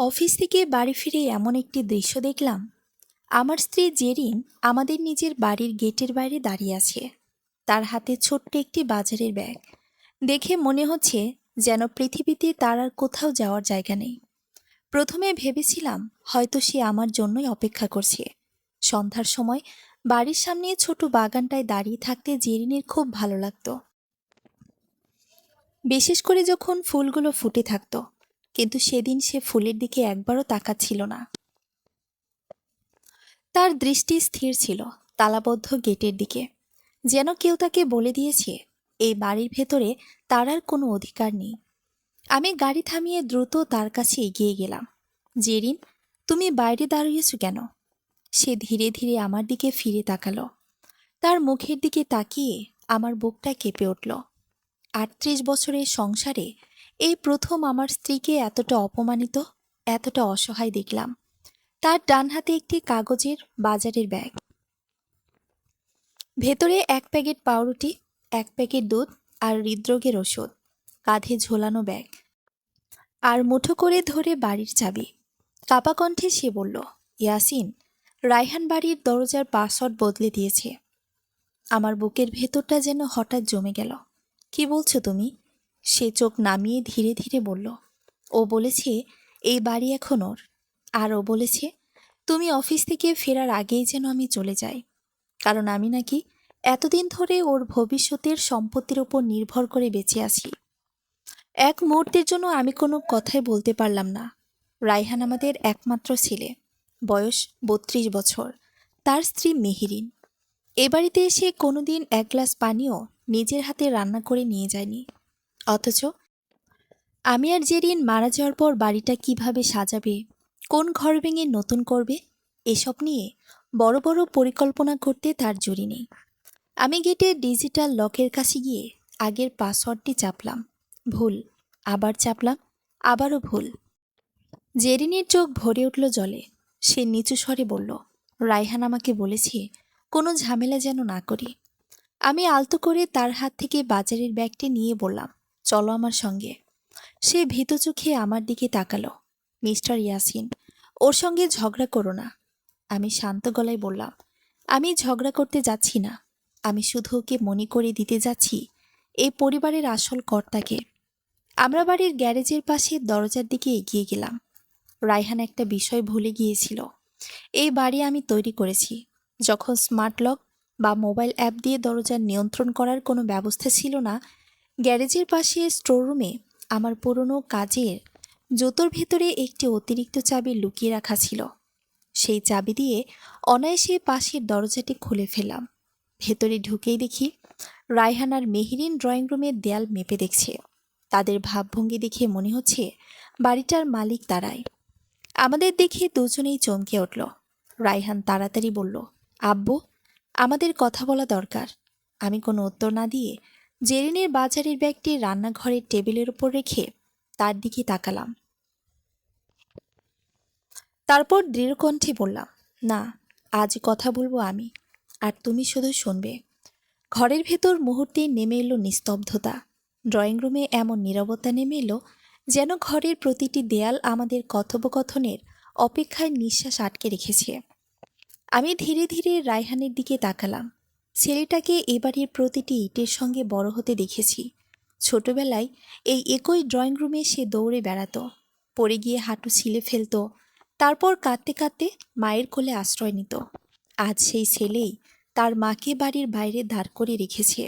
Office থেকে বাড়ি ফিরে এমন একটি দৃশ্য দেখলাম। আমার স্ত্রী জেরিন আমাদের নিজের বাড়ির গেটের বাইরে দাঁড়িয়ে আছে। তার হাতে ছোট্ট একটি বাজারের ব্যাগ। দেখে মনে হচ্ছে যেন পৃথিবীতে তার আর কোথাও যাওয়ার জায়গা নেই। প্রথমে ভেবেছিলাম হয়তো সে আমার জন্যই অপেক্ষা করছে। সন্ধ্যার সময় বাড়ির সামনে ছোট বাগানটায় দাঁড়িয়ে থাকতে জেরিনের খুব ভালো লাগতো, বিশেষ করে যখন ফুলগুলো ফুটে থাকতো। কিন্তু সেদিন সে ফুলের দিকে একবারও তাকাচ্ছিল না। তার দৃষ্টি স্থির ছিল তালাবদ্ধ গেটের দিকে, যেন কেউ তাকে বলে দিয়েছে এই বাড়ির ভেতরে তার আর কোনো অধিকার নেই। আমি গাড়ি থামিয়ে দ্রুত তার কাছে এগিয়ে গেলাম। জেরিন, তুমি বাইরে দাঁড়িয়েছো কেন? সে ধীরে ধীরে আমার দিকে ফিরে তাকালো। তার মুখের দিকে তাকিয়ে আমার বুকটা কেঁপে উঠল। ৩৮ বছরের সংসারে এই প্রথম আমার স্ত্রীকে এতটা অপমানিত, এতটা অসহায় দেখলাম। তার ডান হাতে একটি কাগজের বাজারের ব্যাগ, ভেতরে ১ প্যাকেট পাউরুটি, ১ প্যাকেট দুধ আর হৃদরোগের ওষুধ। কাঁধে ঝোলানো ব্যাগ, আর মুঠো করে ধরে বাড়ির চাবি। কাপা কণ্ঠে সে বলল, ইয়াসিন, রায়হান বাড়ির দরজার পাসওয়ার্ড বদলে দিয়েছে। আমার বুকের ভেতরটা যেন হঠাৎ জমে গেল। কি বলছো তুমি? সে চোখ নামিয়ে ধীরে ধীরে বলল, ও বলেছে এই বাড়ি এখন ওর। আর ও বলেছে তুমি অফিস থেকে ফেরার আগেই যেন আমি চলে যাই, কারণ আমি নাকি এতদিন ধরে ওর ভবিষ্যতের সম্পত্তির ওপর নির্ভর করে বেঁচে আছি। এক মুহূর্তের জন্য আমি কোনো কথাই বলতে পারলাম না। রায়হান আমাদের একমাত্র ছেলে, বয়স ৩২ বছর। তার স্ত্রী মেহেরিন। এ বাড়িতে এসে কোনোদিন ১ গ্লাস পানিও নিজের হাতে রান্না করে নিয়ে যায়নি। অথচ আমি আর জেরিন মারা যাওয়ার পর বাড়িটা কিভাবে সাজাবে, কোন ঘর ভেঙে নতুন করবে, এসব নিয়ে বড় বড় পরিকল্পনা করতে তার জুড়ি নেই। আমি গেটে ডিজিটাল লকের কাছে গিয়ে আগের পাসওয়ার্ডটি চাপলাম। ভুল। আবার চাপলাম। আবারও ভুল। জেরিনের চোখ ভরে উঠল জলে। সে নিচু স্বরে বলল, রায়হান আমাকে বলেছে কোনো ঝামেলা যেন না করি। আমি আলতো করে তার হাত থেকে বাজারের ব্যাগটি নিয়ে বললাম, চলো আমার সঙ্গে। সে ভীত চোখে আমার দিকে তাকালো। মিস্টার ইয়াসিন, ওর সঙ্গে ঝগড়া করো না। আমি শান্ত গলায় বললাম, আমি ঝগড়া করতে যাচ্ছি না। আমি শুধু ওকে মনে করে দিতে যাচ্ছি এই পরিবারের আসল কর্তাকে। আমরা বাড়ির গ্যারেজের পাশে দরজার দিকে এগিয়ে গেলাম। রায়হান একটা বিষয় ভুলে গিয়েছিল। এই বাড়ি আমি তৈরি করেছি যখন স্মার্ট লক বা মোবাইল অ্যাপ দিয়ে দরজার নিয়ন্ত্রণ করার কোনো ব্যবস্থা ছিল না। গ্যারেজের পাশে স্টোররুমে আমার পুরনো কাজের জুতোর ভেতরে একটি অতিরিক্ত চাবি লুকিয়ে রাখা ছিল। সেই চাবি দিয়ে অনায়াসে পাশের দরজাটি খুলে ফেললাম। ভেতরে ঢুকেই দেখি রায়হান আর মেহেরিন ড্রয়িং রুমের দেয়াল মেপে দেখছে। তাদের ভাবভঙ্গি দেখে মনে হচ্ছে বাড়িটার মালিক তারাই। আমাদের দেখে দুজনেই চমকে উঠল। রায়হান তাড়াতাড়ি বলল, আব্বু, আমাদের কথা বলা দরকার। আমি কোনো উত্তর না দিয়ে জেরিনের বাজারের ব্যাগটি রান্নাঘরের টেবিলের উপর রেখে তার দিকে তাকালাম। তারপর দৃঢ়কণ্ঠে বললাম, না, আজ কথা বলবো আমি, আর তুমি শুধু শুনবে। ঘরের ভেতর মুহূর্তেই নেমে এলো নিস্তব্ধতা। ড্রয়িং রুমে এমন নীরবতা নেমে এলো যেন ঘরের প্রতিটি দেয়াল আমাদের কথোপকথনের অপেক্ষায় নিঃশ্বাস আটকে রেখেছে। আমি ধীরে ধীরে রায়হানের দিকে তাকালাম। ছেলেটাকে এবারের প্রতিটি ইটের সঙ্গে বড় হতে দেখেছি। ছোটবেলায় এই একই ড্রয়িং রুমে সে দৌড়ে বেড়াতো, পড়ে গিয়ে হাঁটু ছিলে ফেলতো, তারপর কাঁদতে কাঁদতে মায়ের কোলে আশ্রয় নিত। আজ সেই ছেলেই তার মাকে বাড়ির বাইরে দাঁড় করে রেখেছে।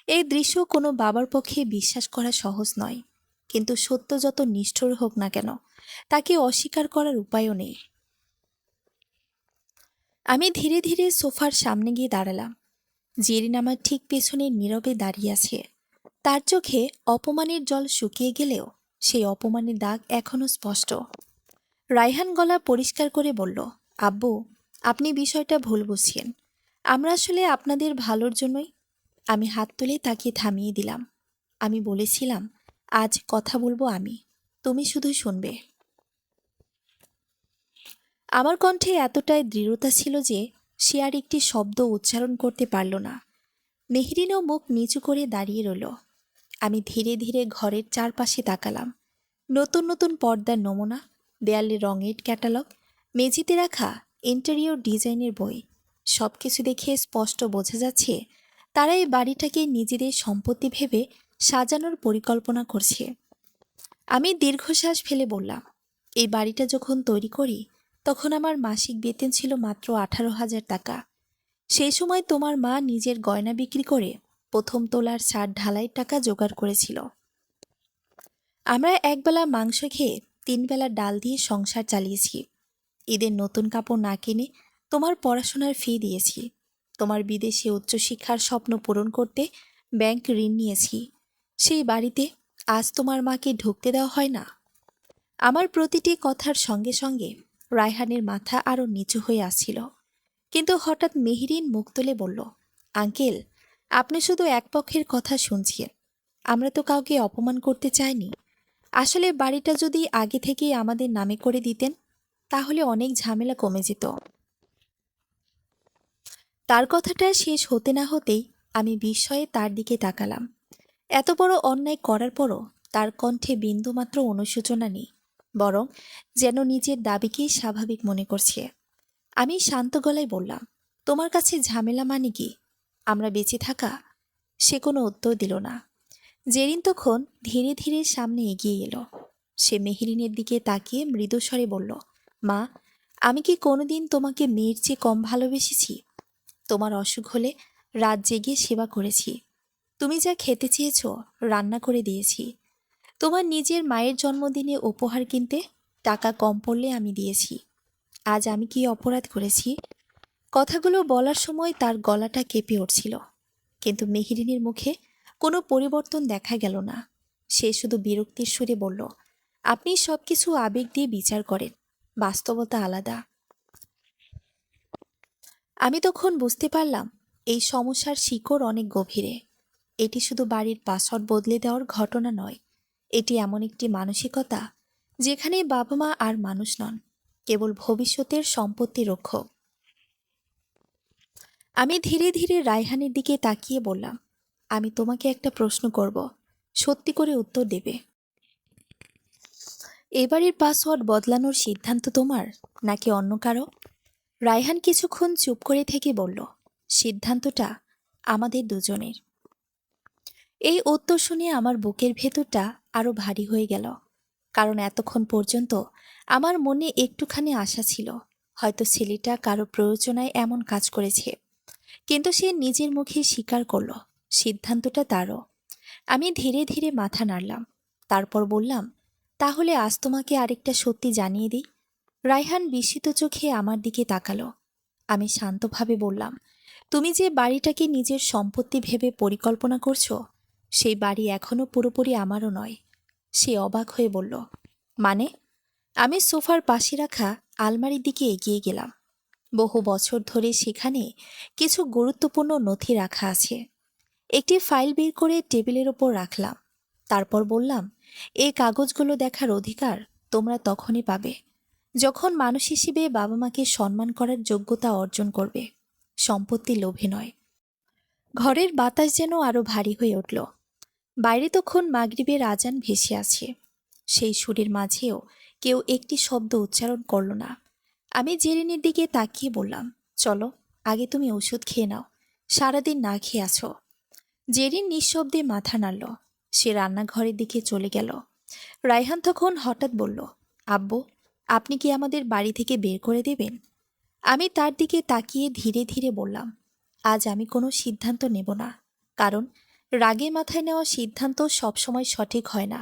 এই দৃশ্য কোনো বাবার পক্ষে বিশ্বাস করা সহজ নয়, কিন্তু সত্য যত নিষ্ঠুর হোক না কেন, তাকে অস্বীকার করার উপায়ও নেই। আমি ধীরে ধীরে সোফার সামনে গিয়ে দাঁড়ালাম। জেরিন আমার ঠিক পেছনে নীরবে দাঁড়িয়ে আছে। তার চোখে অপমানের জল শুকিয়ে গেলেও সেই অপমানের দাগ এখনো স্পষ্ট। রায়হান গলা পরিষ্কার করে বলল, আব্বু, আপনি বিষয়টা ভুল বুঝছেন। আমরা আসলে আপনাদের ভালোর জন্যই। আমি হাত তুলে তাকে থামিয়ে দিলাম। আমি বলেছিলাম আজ কথা বলবো আমি, তুমি শুধু শুনবে। আমার কণ্ঠে এতটাই দৃঢ়তা ছিল যে সে আর একটি শব্দ উচ্চারণ করতে পারল না। মেহেরিনও মুখ নিচু করে দাঁড়িয়ে রইল। আমি ধীরে ধীরে ঘরের চারপাশে তাকালাম। নতুন নতুন পর্দার নমুনা, দেয়ালে রঙের ক্যাটালগ, মেঝেতে রাখা ইন্টেরিয়র ডিজাইনের বই, সবকিছু দেখে স্পষ্ট বোঝা যাচ্ছে তারা এই বাড়িটাকে নিজেদের সম্পত্তি ভেবে সাজানোর পরিকল্পনা করছে। আমি দীর্ঘশ্বাস ফেলে বললাম, এই বাড়িটা যখন তৈরি করি তখন আমার মাসিক বেতন ছিল মাত্র 18,000 টাকা। সেই সময় তোমার মা নিজের গয়না বিক্রি করে প্রথম তোলার ছাদ ঢালাই টাকা জোগাড় করেছিল। আমরা একবেলা মাংস খেয়ে 3 বেলা ডাল দিয়ে সংসার চালিয়েছি। ঈদের নতুন কাপড় না কিনে তোমার পড়াশোনার ফি দিয়েছি। তোমার বিদেশে উচ্চশিক্ষার স্বপ্ন পূরণ করতে ব্যাংক ঋণ নিয়েছি। সেই বাড়িতে আজ তোমার মাকে ঢুকতে দেওয়া হয় না। আমার প্রতিটি কথার সঙ্গে সঙ্গে রায়হানের মাথা আরও নিচু হয়ে আসছিল। কিন্তু হঠাৎ মেহরিন মুখ তুলে বলল, আঙ্কেল, আপনি শুধু এক পক্ষের কথা শুনছেন। আমরা তো কাউকে অপমান করতে চাইনি। আসলে বাড়িটা যদি আগে থেকেই আমাদের নামে করে দিতেন তাহলে অনেক ঝামেলা কমে যেত। তার কথাটা শেষ হতে না হতেই আমি বিস্ময়ে তার দিকে তাকালাম। এত বড় অন্যায় করার পরও তার কণ্ঠে বিন্দুমাত্র অনুশোচনা নেই, বরং যেন নিজের দাবিকেই স্বাভাবিক মনে করছে। আমি শান্ত গলায় বললাম, তোমার কাছে ঝামেলা মানে কি? আমরা বেঁচে থাকা? সে কোনো উত্তর দিল না। জেরিন তখন ধীরে ধীরে সামনে এগিয়ে এলো। সে মেহরিনের দিকে তাকিয়ে মৃদুস্বরে বলল, মা, আমি কি কোনোদিন তোমাকে মেয়ের চেয়ে কম ভালোবেসেছি? তোমার অসুখ হলে রাত জেগে সেবা করেছি। তুমি যা খেতে চেয়েছ রান্না করে দিয়েছি। তোমার নিজের মায়ের জন্মদিনে উপহার কিনতে টাকা কম পড়লে আমি দিয়েছি। আজ আমি কি অপরাধ করেছি? কথাগুলো বলার সময় তার গলাটা কেঁপে উঠছিল, কিন্তু মেহরিনের মুখে কোনো পরিবর্তন দেখা গেল না। সে শুধু বিরক্তির সুরে বলল, আপনি সবকিছু আবেগ দিয়ে বিচার করেন, বাস্তবতা আলাদা। আমি তখন বুঝতে পারলাম এই সমস্যার শিকড় অনেক গভীরে। এটি শুধু বাড়ির পাসওয়ার্ড বদলে দেওয়ার ঘটনা নয়, এটি এমন একটি মানসিকতা যেখানে বাবা মা আর মানুষ নন, কেবল ভবিষ্যতের সম্পত্তি রক্ষক। আমি ধীরে ধীরে রায়হানের দিকে তাকিয়ে বললাম, আমি তোমাকে একটা প্রশ্ন করব, সত্যি করে উত্তর দেবে। এবারের পাসওয়ার্ড বদলানোর সিদ্ধান্ত তোমার নাকি অন্য কারো? রায়হান কিছুক্ষণ চুপ করে থেকে বলল, সিদ্ধান্তটা আমাদের দুজনের। এই উত্তর শুনে আমার বুকের ভেতরটা আরো ভারী হয়ে গেল, কারণ এতক্ষণ পর্যন্ত আমার মনে একটুখানি আশা ছিল হয়তো ছেলেটা কারো প্রয়োজনায় এমন কাজ করেছে। কিন্তু সে নিজের মুখে স্বীকার করল সিদ্ধান্তটা তারও। আমি ধীরে ধীরে মাথা নাড়লাম, তারপর বললাম, তাহলে আজ তোমাকে আরেকটা সত্যি জানিয়ে দিই। রায়হান বিস্মিত চোখে আমার দিকে তাকালো। আমি শান্তভাবে বললাম, তুমি যে বাড়িটাকে নিজের সম্পত্তি ভেবে পরিকল্পনা করছো সেই বাড়ি এখনো পুরোপুরি আমারও নয়। সে অবাক হয়ে বলল, মানে? আমি সোফার পাশে রাখা আলমারির দিকে এগিয়ে গেলাম। বহু বছর ধরে সেখানে কিছু গুরুত্বপূর্ণ নথি রাখা আছে। একটি ফাইল বের করে টেবিলের ওপর রাখলাম। তারপর বললাম, এই কাগজগুলো দেখার অধিকার তোমরা তখনই পাবে যখন মানুষ হিসেবে বাবা মাকে সম্মান করার যোগ্যতা অর্জন করবে, সম্পত্তি লোভে নয়। ঘরের বাতাস যেন আরো ভারী হয়ে উঠল। বাইরে তখন মাগরিবের আজান ভেসে আছে। সেই সুরের মাঝেও কেউ একটি শব্দ উচ্চারণ করল না। আমি জেরিনের দিকে তাকিয়ে বললাম, চলো, আগে তুমি ওষুধ খেয়ে নাও, সারাদিন না খেয়ে আছো। জেরিন নিঃশব্দে মাথা নাড়ল। সে রান্নাঘরের দিকে চলে গেল। রায়হান তখন হঠাৎ বলল, আব্বু, আপনি কি আমাদের বাড়ি থেকে বের করে দেবেন? আমি তার দিকে তাকিয়ে ধীরে ধীরে বললাম, আজ আমি কোনো সিদ্ধান্ত নেব না, কারণ রাগে মাথায় নেওয়া সিদ্ধান্ত সবসময় সঠিক হয় না।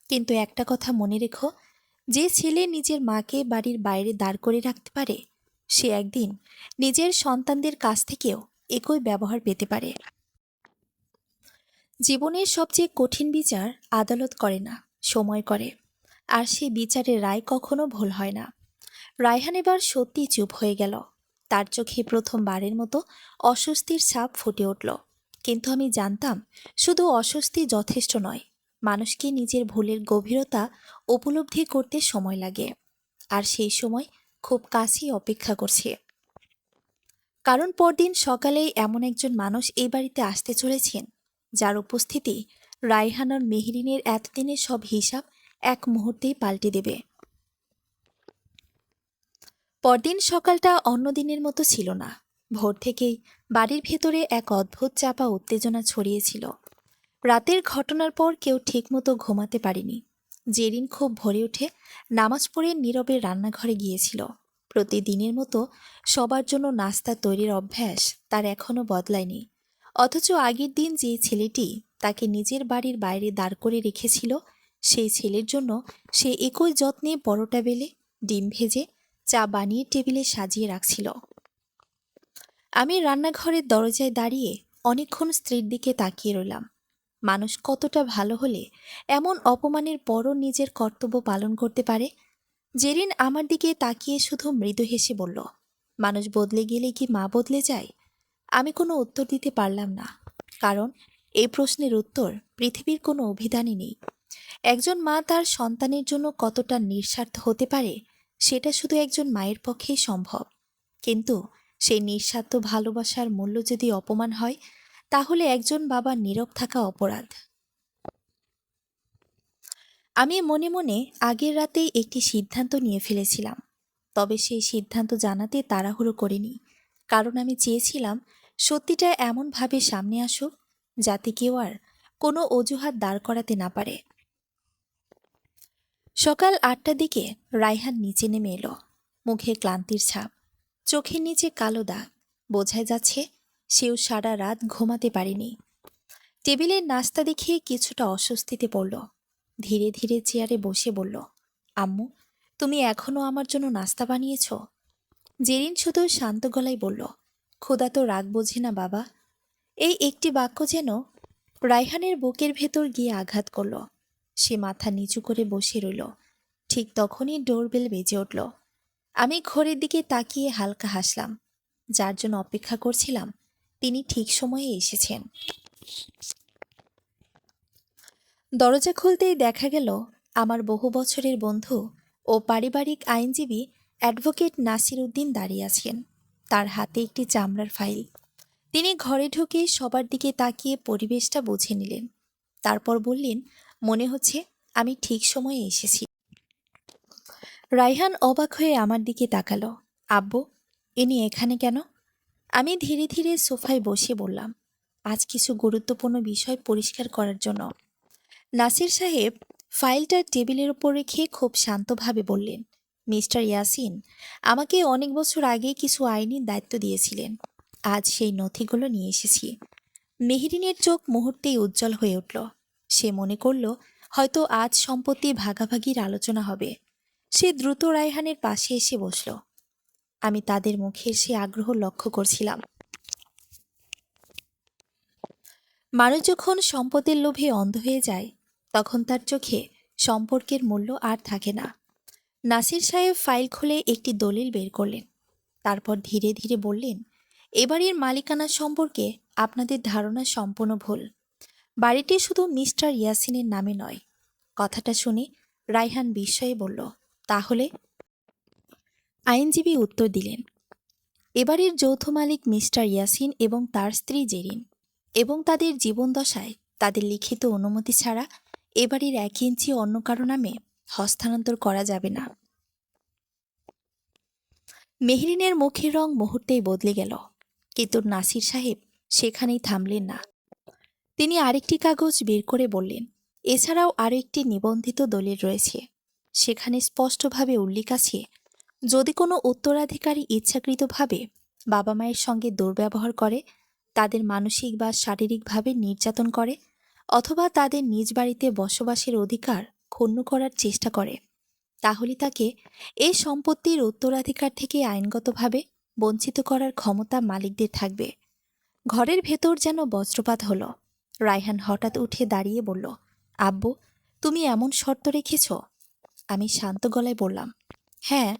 কিন্তু একটা কথা মনে রেখো, যে ছেলে নিজের মাকে বাড়ির বাইরে দাঁড় করে রাখতে পারে সে একদিন নিজের সন্তানদের কাছ থেকেও একই ব্যবহার পেতে পারে। জীবনের সবচেয়ে কঠিন বিচার আদালত করে না, সময় করে। আর সেই বিচারের রায় কখনো ভুল হয় না। রায়হান এবার সত্যি চুপ হয়ে গেল। তার চোখে প্রথমবারের মতো অস্বস্তির ছাপ ফুটে উঠল। কিন্তু আমি জানতাম শুধু অস্বস্তি যথেষ্ট নয়, মানুষকে নিজের ভুলের গভীরতা উপলব্ধি করতে সময় লাগে। আর সেই সময় খুব কাছেই অপেক্ষা করছে। কারণ পরদিন সকালেই এমন একজন মানুষ এই বাড়িতে আসতে চলেছেন যার উপস্থিতি রায়হান আর মেহরিনের এতদিনের সব হিসাব এক মুহূর্তেই পাল্টে দেবে। পরদিন সকালটা অন্য দিনের মতো ছিল না। ভোর থেকেই বাড়ির ভেতরে এক অদ্ভুত চাপা উত্তেজনা ছড়িয়েছিল। রাতের ঘটনার পর কেউ ঠিকমতো ঘুমাতে পারেনি। জেরিন খুব ভোরে উঠে নামাজ পড়ে নীরবে রান্নাঘরে গিয়েছিল। প্রতিদিনের মতো সবার জন্য নাস্তা তৈরির অভ্যাস তার এখনও বদলায়নি। অথচ আগের দিন যে ছেলেটি তাকে নিজের বাড়ির বাইরে দাঁড় করে রেখেছিল, সেই ছেলের জন্য সে একই যত্নে পরোটা বেলে, ডিম ভেজে, চা বানিয়ে টেবিলে সাজিয়ে রাখছিল। আমি রান্নাঘরের দরজায় দাঁড়িয়ে অনেকক্ষণ স্ত্রীর দিকে তাকিয়ে রইলাম। মানুষ কতটা ভালো হলে এমন অপমানের পরও নিজের কর্তব্য পালন করতে পারে? জেরিন আমার দিকে তাকিয়ে শুধু মৃদু হেসে বলল, মানুষ বদলে গেলে কি মা বদলে যায়? আমি কোনো উত্তর দিতে পারলাম না, কারণ এই প্রশ্নের উত্তর পৃথিবীর কোনো অভিধানে নেই। একজন মা তার সন্তানের জন্য কতটা নিঃস্বার্থ হতে পারে সেটা শুধু একজন মায়ের পক্ষেই সম্ভব। কিন্তু সেই নিঃস্বার্থ ভালোবাসার মূল্য যদি অপমান হয়, তাহলে একজন বাবার নীরব থাকা অপরাধ। আমি মনে মনে আগের রাতেই একটি সিদ্ধান্ত নিয়ে ফেলেছিলাম। তবে সেই সিদ্ধান্ত জানাতে তাড়াহুড়ো করিনি, কারণ আমি চেয়েছিলাম সত্যিটা এমনভাবে সামনে আসুক যাতে কেউ আর কোনো অজুহাত দাঁড় করাতে না পারে। সকাল ৮টার দিকে রায়হান নিচে নেমে এলো। মুখে ক্লান্তির ছাপ, চোখের নিচে কালো দাগ। বোঝাই যাচ্ছে সেও সারা রাত ঘুমাতে পারেনি। টেবিলের নাস্তা দেখে কিছুটা অস্বস্তিতে পড়ল। ধীরে ধীরে চেয়ারে বসে বলল, আম্মু, তুমি এখনো আমার জন্য নাস্তা বানিয়েছ? জেরিন শুধু শান্ত গলায় বলল, ক্ষুধা তো রাগ বোঝে না বাবা। এই একটি বাক্য যেন রায়হানের বুকের ভেতর গিয়ে আঘাত করল। সে মাথা নিচু করে বসে রইল। ঠিক তখনই ডোরবেল বেজে উঠল। আমি ঘড়ির দিকে তাকিয়ে হালকা হাসলাম। যার জন্য অপেক্ষা করছিলাম তিনি ঠিক সময়ে এসেছেন। দরজা খুলতেই দেখা গেল আমার বহু বছরের বন্ধু ও পারিবারিক আইনজীবী অ্যাডভোকেট নাসির উদ্দিন দাঁড়িয়ে আছেন। তার হাতে একটি চামড়ার ফাইল। তিনি ঘরে ঢুকে সবার দিকে তাকিয়ে পরিবেশটা বুঝে নিলেন। তারপর বললেন, মনে হচ্ছে আমি ঠিক সময়ে এসেছি। রায়হান অবাক হয়ে আমার দিকে তাকালো। আব্বু, ইনি এখানে কেন? আমি ধীরে ধীরে সোফায় বসে বললাম, আজ কিছু গুরুত্বপূর্ণ বিষয় পরিষ্কার করার জন্য। নাসির সাহেব ফাইলটা টেবিলের উপর রেখে খুব শান্তভাবে বললেন, মিস্টার ইয়াসিন আমাকে অনেক বছর আগে কিছু আইনি দায়িত্ব দিয়েছিলেন। আজ সেই নথিগুলো নিয়ে এসেছি। মেহরিনের চোখ মুহূর্তেই উজ্জ্বল হয়ে উঠল। সে মনে করল হয়তো আজ সম্পত্তি ভাগাভাগির আলোচনা হবে। সে দ্রুত রায়হানের পাশে এসে বসল। আমি তাদের মুখে সে আগ্রহ লক্ষ্য করছিলাম। মানুষ যখন সম্পদের লোভে অন্ধ হয়ে যায়, তখন তার চোখে সম্পর্কের মূল্য আর থাকে না। নাসির সাহেব ফাইল খুলে একটি দলিল বের করলেন। তারপর ধীরে ধীরে বললেন, এবারের মালিকানা সম্পর্কে আপনাদের ধারণা সম্পূর্ণ ভুল। বাড়িটি শুধু মিস্টার ইয়াসিনের নামে নয়। কথাটা শুনে রায়হান বিস্ময়ে বলল, তাহলে? আইনজীবী উত্তর দিলেন, এবারের যৌথ মালিক মিস্টার ইয়াসিন এবং তার স্ত্রী জেরিন, এবং তাদের জীবনদশায় তাদের লিখিত অনুমতি ছাড়া এবারের ১ ইঞ্চি অন্য কারো নামে হস্তান্তর করা যাবে না। মেহরিনের মুখের রং মুহূর্তেই বদলে গেল। কিন্তু নাসির সাহেব সেখানেই থামলেন না। তিনি আরেকটি কাগজ বের করে বললেন, এছাড়াও আরও একটি নিবন্ধিত দলিল রয়েছে। সেখানে স্পষ্টভাবে উল্লেখ আছে, যদি কোনো উত্তরাধিকারী ইচ্ছাকৃতভাবে বাবা মায়ের সঙ্গে দুর্ব্যবহার করে, তাদের মানসিক বা শারীরিকভাবে নির্যাতন করে, অথবা তাদের নিজ বাড়িতে বসবাসের অধিকার ক্ষুণ্ণ করার চেষ্টা করে, তাহলে তাকে এই সম্পত্তির উত্তরাধিকার থেকে আইনগতভাবে বঞ্চিত করার ক্ষমতা মালিকদের থাকবে। ঘরের ভেতর যেন বজ্রপাত হলো। রায়হান হঠাৎ উঠে দাঁড়িয়ে বলল, আব্বু, তুমি এমন শর্ত রেখেছ? আমি শান্ত গলায় বললাম, হ্যাঁ,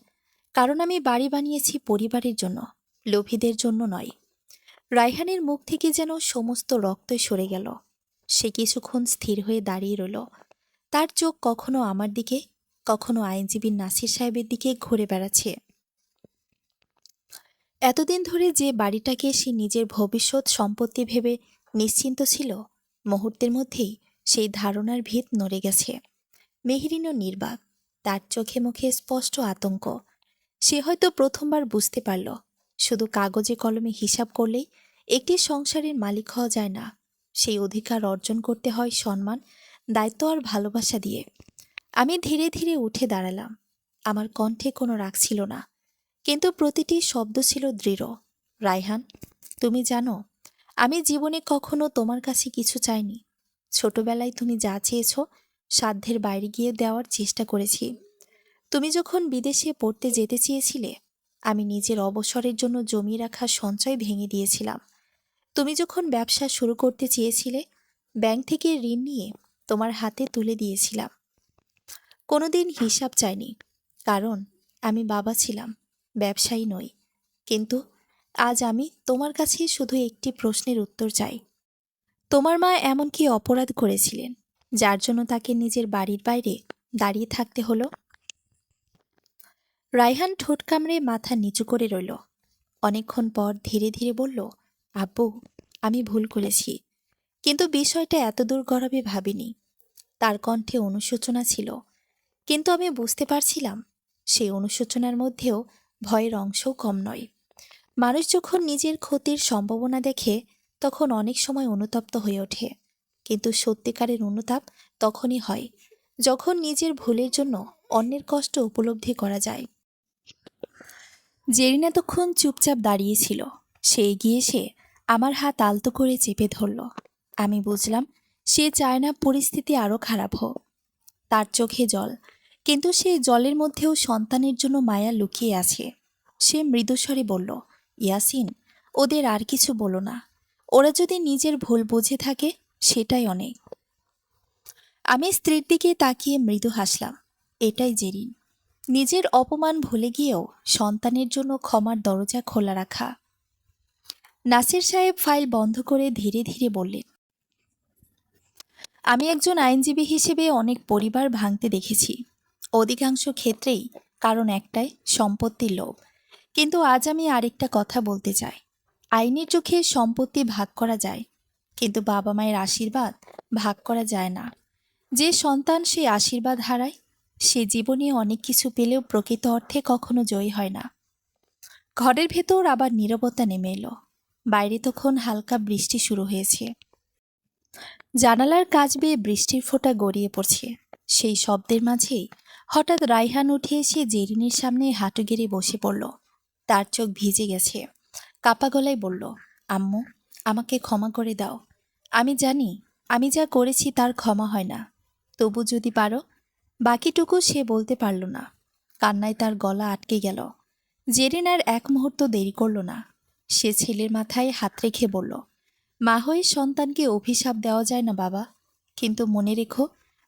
কারণ আমি বাড়ি বানিয়েছি পরিবারের জন্য, লোভীদের জন্য নয়। রায়হানের মুখ থেকে যেন সমস্ত রক্তই সরে গেল। সে কিছুক্ষণ স্থির হয়ে দাঁড়িয়ে রইল। তার চোখ কখনো আমার দিকে, কখনো আইনজীবী নাসির সাহেবের দিকে ঘুরে বেড়াচ্ছে। এতদিন ধরে যে বাড়িটাকে সে নিজের ভবিষ্যৎ সম্পত্তি ভেবে নিশ্চিন্ত ছিল, মুহূর্তের মধ্যেই সেই ধারণার ভিত নড়ে গেছে। মেহরিনও নির্বাক, তার চোখে মুখে স্পষ্ট আতঙ্ক। সে হয়তো প্রথমবার বুঝতে পারল শুধু কাগজে কলমে হিসাব করলেই একটি সংসারের মালিক হওয়া যায় না। সেই অধিকার অর্জন করতে হয় সম্মান, দায়িত্ব আর ভালোবাসা দিয়ে। আমি ধীরে ধীরে উঠে দাঁড়ালাম। আমার কণ্ঠে কোনো রাগ ছিল না, কিন্তু প্রতিটি শব্দ ছিল দৃঢ়। রায়হান, তুমি জানো, আমি জীবনে কখনো তোমার কাছে কিছু চাইনি। ছোটবেলায় তুমি যা চেয়েছ সাধ্যের বাইরে গিয়ে দেওয়ার চেষ্টা করেছি। তুমি যখন বিদেশে পড়তে যেতে চেয়েছিলে, আমি নিজের অবসরের জন্য জমিয়ে রাখা সঞ্চয় ভেঙে দিয়েছিলাম। তুমি যখন ব্যবসা শুরু করতে চেয়েছিলে, ব্যাংক থেকে ঋণ নিয়ে তোমার হাতে তুলে দিয়েছিলাম। কোনোদিন হিসাব চাইনি, কারণ আমি বাবা ছিলাম, ব্যবসায়ী নই। কিন্তু আজ আমি তোমার কাছে শুধু একটি প্রশ্নের উত্তর চাই। তোমার মা এমন কি অপরাধ করেছিলেন যার জন্য তাকে নিজের বাড়ির বাইরে দাঁড়িয়ে থাকতে হলো? রায়হান ঠোঁট কামড়ে মাথা নিচু করে রইল। অনেকক্ষণ পর ধীরে ধীরে বলল, আব্বু, আমি ভুল করেছি, কিন্তু বিষয়টা এতদূর গড়াবে ভাবিনি। তার কণ্ঠে অনুশোচনা ছিল, কিন্তু আমি বুঝতে পারছিলাম সেই অনুশোচনার মধ্যেও ভয়ের অংশও কম নয়। মানুষ যখন নিজের ক্ষতির সম্ভাবনা দেখে তখন অনেক সময় অনুতপ্ত হয়ে ওঠে, কিন্তু সত্যিকারের অনুতাপ তখনই হয় যখন নিজের ভুলের জন্য অন্যের কষ্ট উপলব্ধি করা যায়। জেরিনা তখন চুপচাপ দাঁড়িয়েছিল। সে এগিয়ে এসে আমার হাত আলতো করে চেপে ধরল। আমি বুঝলাম সে চায় না পরিস্থিতি আরও খারাপ হোক। তার চোখে জল, কিন্তু সেই জলের মধ্যেও সন্তানের জন্য মায়া লুকিয়ে আছে। সে মৃদুস্বরে বলল, ইয়াসিন, ওদের আর কিছু বলো না। ওরা যদি নিজের ভুল বুঝে থাকে সেটাই অনেক। আমি স্ত্রীর দিকে তাকিয়ে মৃদু হাসলাম। এটাই জেরিন, নিজের অপমান ভুলে গিয়েও সন্তানের জন্য ক্ষমার দরজা খোলা রাখা। নাসির সাহেব ফাইল বন্ধ করে ধীরে ধীরে বললেন, আমি একজন আইনজীবী হিসেবে অনেক পরিবার ভাঙতে দেখেছি, অধিকাংশ ক্ষেত্রেই কারণ একটাই, সম্পত্তির লোভ। কিন্তু আজ আমি আরেকটা কথা বলতে চাই। আইনের চোখে সম্পত্তি ভাগ করা যায়, কিন্তু বাবা মায়ের আশীর্বাদ ভাগ করা যায় না। যে সন্তান সেই আশীর্বাদ হারায়, সে জীবনে অনেক কিছু পেলেও প্রকৃত অর্থে কখনো জয়ী হয় না। ঘরের ভেতর আবার নীরবতা নেমে এলো। বাইরে তখন হালকা বৃষ্টি শুরু হয়েছে। জানালার কাচ বেয়ে বৃষ্টির ফোঁটা গড়িয়ে পড়ছে। সেই শব্দের মাঝেই হঠাৎ রায়হান উঠে এসে জেরিনের সামনে হাঁটু গেড়ে বসে পড়ল। তার চোখ ভিজে গেছে। কাপা গলায় বলল, আম্মু, আমাকে ক্ষমা করে দাও। আমি জানি আমি যা করেছি তার ক্ষমা হয় না, তবু যদি পারো। বাকিটুকু সে বলতে পারল না। কান্নায় তার গলা আটকে গেল। জেরিন আর এক মুহূর্ত দেরি করল না। সে ছেলের মাথায় হাত রেখে বলল, মা হয়ে সন্তানকে অভিশাপ দেওয়া যায় না বাবা, কিন্তু মনে রেখো,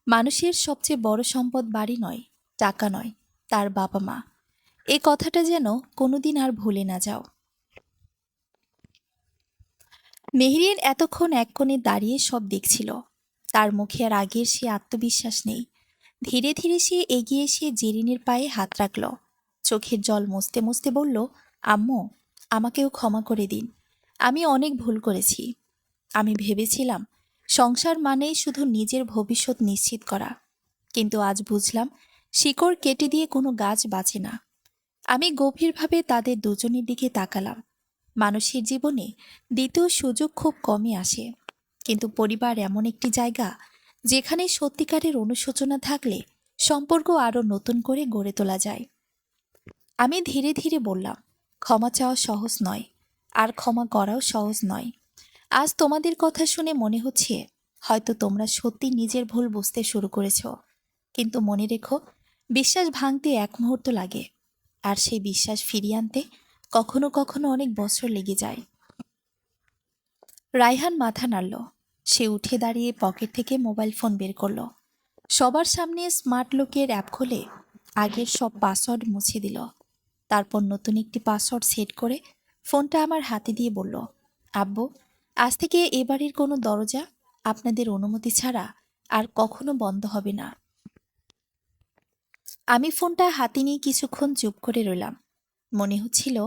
মানুষের সবচেয়ে বড় সম্পদ বাড়ি নয়, টাকা নয়, তার বাবা মা। এ কথাটা যেন কোনোদিন আর ভুলে না যাও। মেহরিন এতক্ষণ এক কোণে দাঁড়িয়ে সব দেখছিল। তার মুখে আর আগের সে আত্মবিশ্বাস নেই। ধীরে ধীরে সে এগিয়ে এসে জেরিনের পায়ে হাত রাখল। চোখের জল মুছতে মুছতে বলল, আম্মু, আমাকেও ক্ষমা করে দিন। আমি অনেক ভুল করেছি। আমি ভেবেছিলাম সংসার মানেই শুধু নিজের ভবিষ্যৎ নিশ্চিত করা, কিন্তু আজ বুঝলাম শিকড় কেটে দিয়ে কোনো গাছ বাঁচে না। আমি গভীরভাবে তাদের দুজনের দিকে তাকালাম। মানুষের জীবনে দ্বিতীয় সুযোগ খুব কমই আসে, কিন্তু পরিবার এমন একটি জায়গা যেখানে সত্যিকারের অনুশোচনা থাকলে সম্পর্ক আরও নতুন করে গড়ে তোলা যায়। আমি ধীরে ধীরে বললাম, ক্ষমা চাওয়া সহজ নয়, আর ক্ষমা করাও সহজ নয়। আজ তোমাদের কথা শুনে মনে হচ্ছে হয়তো তোমরা সত্যি নিজের ভুল বুঝতে শুরু করেছ, কিন্তু মনে রেখো, বিশ্বাস ভাঙতে এক মুহূর্ত লাগে, আর সেই বিশ্বাস ফিরিয়ে আনতে কখনো কখনো অনেক বছর লেগে যায়। রায়হান মাথা নাড়ল। সে উঠে দাঁড়িয়ে পকেট থেকে মোবাইল ফোন বের করল। সবার সামনে স্মার্ট লকের অ্যাপ খুলে আগের সব পাসওয়ার্ড মুছে দিল। তারপর নতুন একটি পাসওয়ার্ড সেট করে ফোনটা আমার হাতে দিয়ে বলল, আব্বু, আজ থেকে এ বাড়ির কোনো দরজা আপনাদের অনুমতি ছাড়া আর কখনো বন্ধ হবে না। আমি ফোনটা হাতে নিয়ে কিছুক্ষণ চুপ করে রইলাম। মনে হচ্ছিল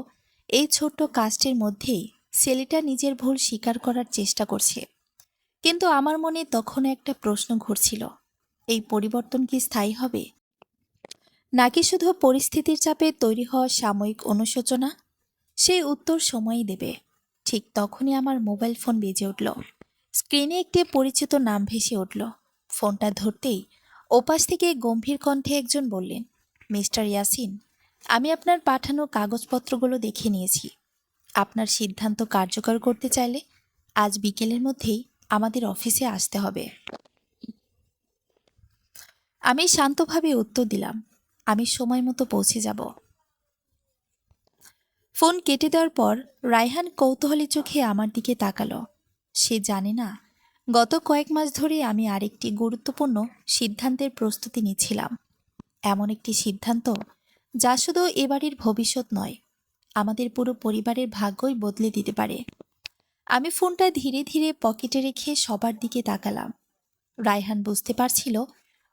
এই ছোট্ট কাজটির মধ্যেই ছেলেটা নিজের ভুল স্বীকার করার চেষ্টা করছে। কিন্তু আমার মনে তখন একটা প্রশ্ন ঘুরছিল, এই পরিবর্তন কি স্থায়ী হবে? নাকি শুধু পরিস্থিতির চাপে তৈরি হওয়া সাময়িক অনুশোচনা? সেই উত্তর সময়ই দেবে। ঠিক তখনই আমার মোবাইল ফোন বেজে উঠল। স্ক্রিনে একটি পরিচিত নাম ভেসে উঠল। ফোনটা ধরতেই ওপাশ থেকে গম্ভীর কণ্ঠে একজন বললেন, মিস্টার ইয়াসিন, আমি আপনার পাঠানো কাগজপত্রগুলো দেখে নিয়েছি। আপনার সিদ্ধান্ত কার্যকর করতে চাইলে আজ বিকেলের মধ্যেই আমাদের অফিসে আসতে হবে। আমি শান্তভাবে উত্তর দিলাম, আমি সময় মতো পৌঁছে যাব। ফোন কেটে দেওয়ার পর রায়হান কৌতূহলী চোখে আমার দিকে তাকালো। সে জানে না, গত কয়েক মাস ধরে আমি আরেকটি গুরুত্বপূর্ণ সিদ্ধান্তের প্রস্তুতি নিচ্ছিলাম। এমন একটি সিদ্ধান্ত যা শুধু এবারের ভবিষ্যৎ নয়, আমাদের পুরো পরিবারের ভাগ্যই বদলে দিতে পারে। আমি ফোনটা ধীরে ধীরে পকেটে রেখে সবার দিকে তাকালাম। রায়হান বুঝতে পারছিল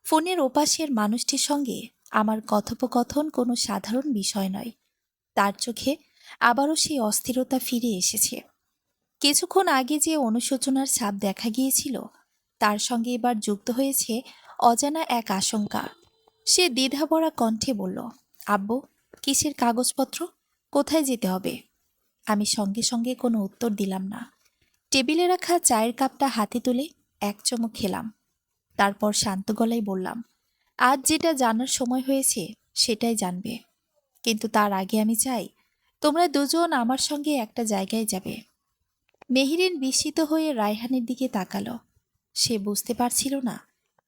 ফোনের ওপাশের মানুষটির সঙ্গে আমার কথোপকথন কোনো সাধারণ বিষয় নয়। তার চোখে আবারও সেই অস্থিরতা ফিরে এসেছে। কিছুক্ষণ আগে যে অনুশোচনার ছাপ দেখা গিয়েছিল, তার সঙ্গে এবার যুক্ত হয়েছে অজানা এক আশঙ্কা। সে দ্বিধাভরা কণ্ঠে বলল, আব্বু, কিসের কাগজপত্র? কোথায় যেতে হবে? আমি সঙ্গে সঙ্গে কোনো উত্তর দিলাম না। টেবিলে রাখা চায়ের কাপটা হাতে তুলে এক চুমুক খেলাম। তারপর শান্ত গলায় বললাম, আজ যেটা জানার সময় হয়েছে সেটাই জানবে, কিন্তু তার আগে আমি চাই তোমরা দুজন আমার সঙ্গে একটা জায়গায় যাবে। মেহেরিন বিস্মিত হয়ে রায়হানের দিকে তাকালো। সে বুঝতে পারছিল না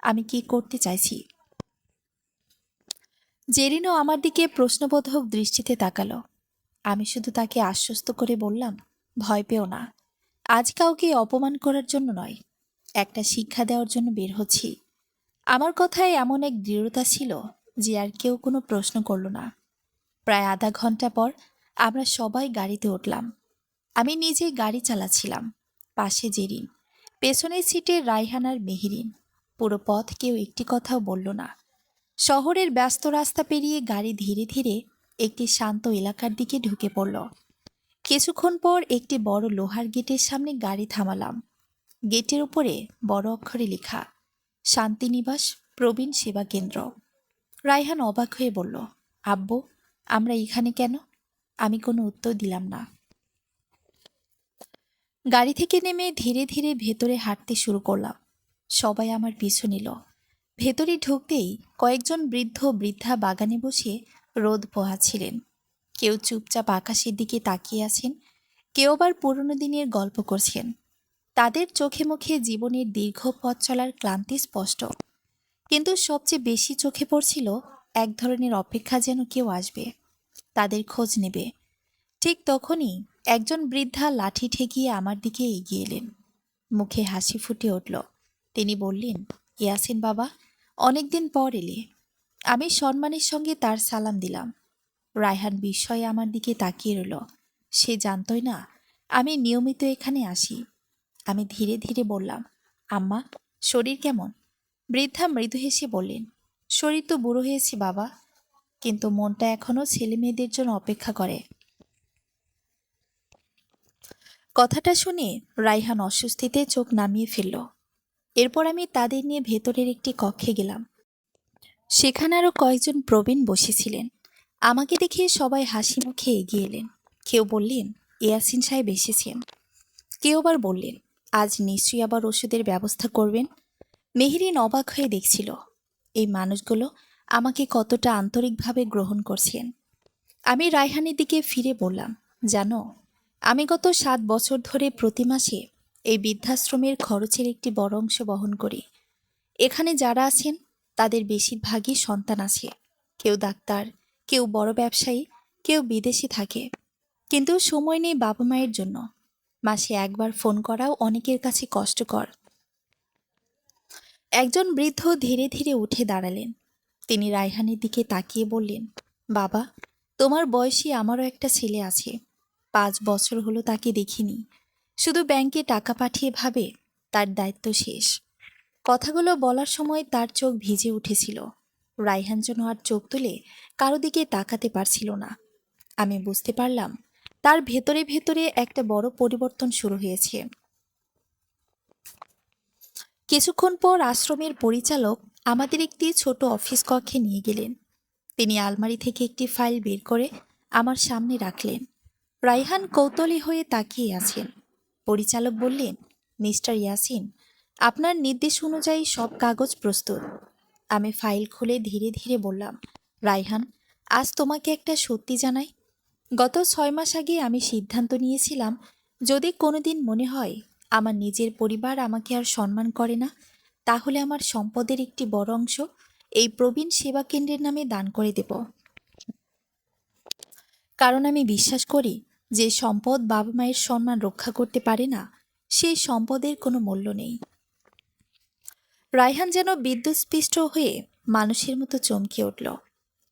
আমি কি করতে চাইছি। জেরিনও আমার দিকে প্রশ্নবোধক দৃষ্টিতে তাকালো। আমি শুধু তাকে আশ্বস্ত করে বললাম, ভয় পেও না, আজ কাউকে অপমান করার জন্য নয়, একটা শিক্ষা দেওয়ার জন্য বের হচ্ছি। আমার কথায় এমন এক দৃঢ়তা ছিল যে আর কেউ কোনো প্রশ্ন করল না। প্রায় আধা ঘন্টা পর আমরা সবাই গাড়িতে উঠলাম। আমি নিজে গাড়ি চালাচ্ছিলাম, পাশে জেরিন, পেছনের সিটে রায়হান আর মেহেরিন। পুরো পথ কেউ একটি কথাও বলল না। শহরের ব্যস্ত রাস্তা পেরিয়ে গাড়ি ধীরে ধীরে একটি শান্ত এলাকার দিকে ঢুকে পড়ল। কিছুক্ষণ পর একটি বড় লোহার গেটের সামনে গাড়ি থামালাম। গেটের উপরে বড় অক্ষরে লেখা, শান্তিনিবাস প্রবীণ সেবা কেন্দ্র। রায়হান অবাক হয়ে বলল, আব্বু, আমরা এখানে কেন? আমি কোনো উত্তর দিলাম না। গাড়ি থেকে নেমে ধীরে ধীরে ভেতরে হাঁটতে শুরু করলাম। সবাই আমার পিছু নিল। ভেতরে ঢুকতেই কয়েকজন বৃদ্ধ বৃদ্ধা বাগানে বসে রোদ পোহাচ্ছিলেন। কেউ চুপচাপ আকাশের দিকে তাকিয়ে আছেন, কেউ আবার পুরনো দিনের গল্প করছেন। তাদের চোখে মুখে জীবনের দীর্ঘ পথ চলার ক্লান্তি স্পষ্ট, কিন্তু সবচেয়ে বেশি চোখে পড়ছিল এক ধরনের অপেক্ষা, যেন কেউ আসবে, তাদের খোঁজ নেবে। ঠিক তখনই একজন বৃদ্ধা লাঠি ঠেকিয়ে আমার দিকে এগিয়ে এলেন। মুখে হাসি ফুটে উঠল। তিনি বললেন, ইয়াসিন বাবা, অনেকদিন পর এলে। আমি সম্মানের সঙ্গে তার সালাম দিলাম। রায়হান বিস্ময়ে আমার দিকে তাকিয়ে রইল। সে জানতই না আমি নিয়মিত এখানে আসি। আমি ধীরে ধীরে বললাম, আম্মা, শরীর কেমন? বৃদ্ধা মৃদু হেসে বললেন, শরীর তো বুড়ো হয়েছে বাবা, কিন্তু মনটা এখনো ছেলে মেয়েদের জন্য অপেক্ষা করে। কথাটা শুনে রায়হান অস্বস্তিতে চোখ নামিয়ে ফেলল। এরপর আমি তাদের নিয়ে ভেতরের একটি কক্ষে গেলাম। সেখানে আরও কয়েকজন প্রবীণ বসেছিলেন। আমাকে দেখে সবাই হাসি মুখে এগিয়ে এলেন। কেউ বললেন, ইয়াসিন সাহেব এসেছেন। কেউ আবার বললেন, আজ নিশ্চয়ই আবার ওষুধের ব্যবস্থা করবেন। মেহেরিন অবাক হয়ে দেখছিল এই মানুষগুলো আমাকে কতটা আন্তরিকভাবে গ্রহণ করছেন। আমি রায়হানের দিকে ফিরে বললাম, জানো, আমি গত 7 বছর ধরে প্রতি মাসে এই বৃদ্ধাশ্রমের খরচের একটি বড় অংশ বহন করি। এখানে যারা আছেন তাদের বেশিরভাগই সন্তান আছে। কেউ ডাক্তার, কেউ বড় ব্যবসায়ী, কেউ বিদেশে থাকে, কিন্তু সময় নেই বাবা মায়ের জন্য। মাসে একবার ফোন করাও অনেকের কাছে কষ্টকর। একজন বৃদ্ধ ধীরে ধীরে উঠে দাঁড়ালেন। তিনি রায়হানের দিকে তাকিয়ে বললেন, বাবা, তোমার বয়সী আমারও একটা ছেলে আছে। 5 বছর হলো তাকে দেখিনি। শুধু ব্যাংকে টাকা পাঠিয়ে ভাবে তার দায়িত্ব শেষ। কথাগুলো বলার সময় তার চোখ ভিজে উঠেছিল। রায়হান যেন আর চোখ তুলে কারো দিকে তাকাতে পারছিল না। আমি বুঝতে পারলাম তার ভেতরে ভেতরে একটা বড় পরিবর্তন শুরু হয়েছে। কিছুক্ষণ পর আশ্রমের পরিচালক আমাদের একটি ছোট অফিস কক্ষে নিয়ে গেলেন। তিনি আলমারি থেকে একটি ফাইল বের করে আমার সামনে রাখলেন। রাইহান কৌতূহলী হয়ে তাকিয়ে আছেন। পরিচালক বললেন, মিস্টার ইয়াসিন, আপনার নির্দেশ অনুযায়ী সব কাগজ প্রস্তুত। আমি ফাইল খুলে ধীরে ধীরে বললাম, রাইহান, আজ তোমাকে একটা সত্যি জানাই। গত 6 মাস আগে আমি সিদ্ধান্ত নিয়েছিলাম, যদি কোনোদিন মনে হয় আমার নিজের পরিবার আমাকে আর সম্মান করে না, তাহলে আমার সম্পদের একটি বড় অংশ এই প্রবীণ সেবা কেন্দ্রের নামে দান করে দেব। কারণ আমি বিশ্বাস করি, যে সম্পদ বাবা মায়ের সম্মান রক্ষা করতে পারে না, সেই সম্পদের কোনো মূল্য নেই। রায়হান যেন বিদ্যুৎস্পৃষ্ট হয়ে মানুষের মতো চমকে উঠল।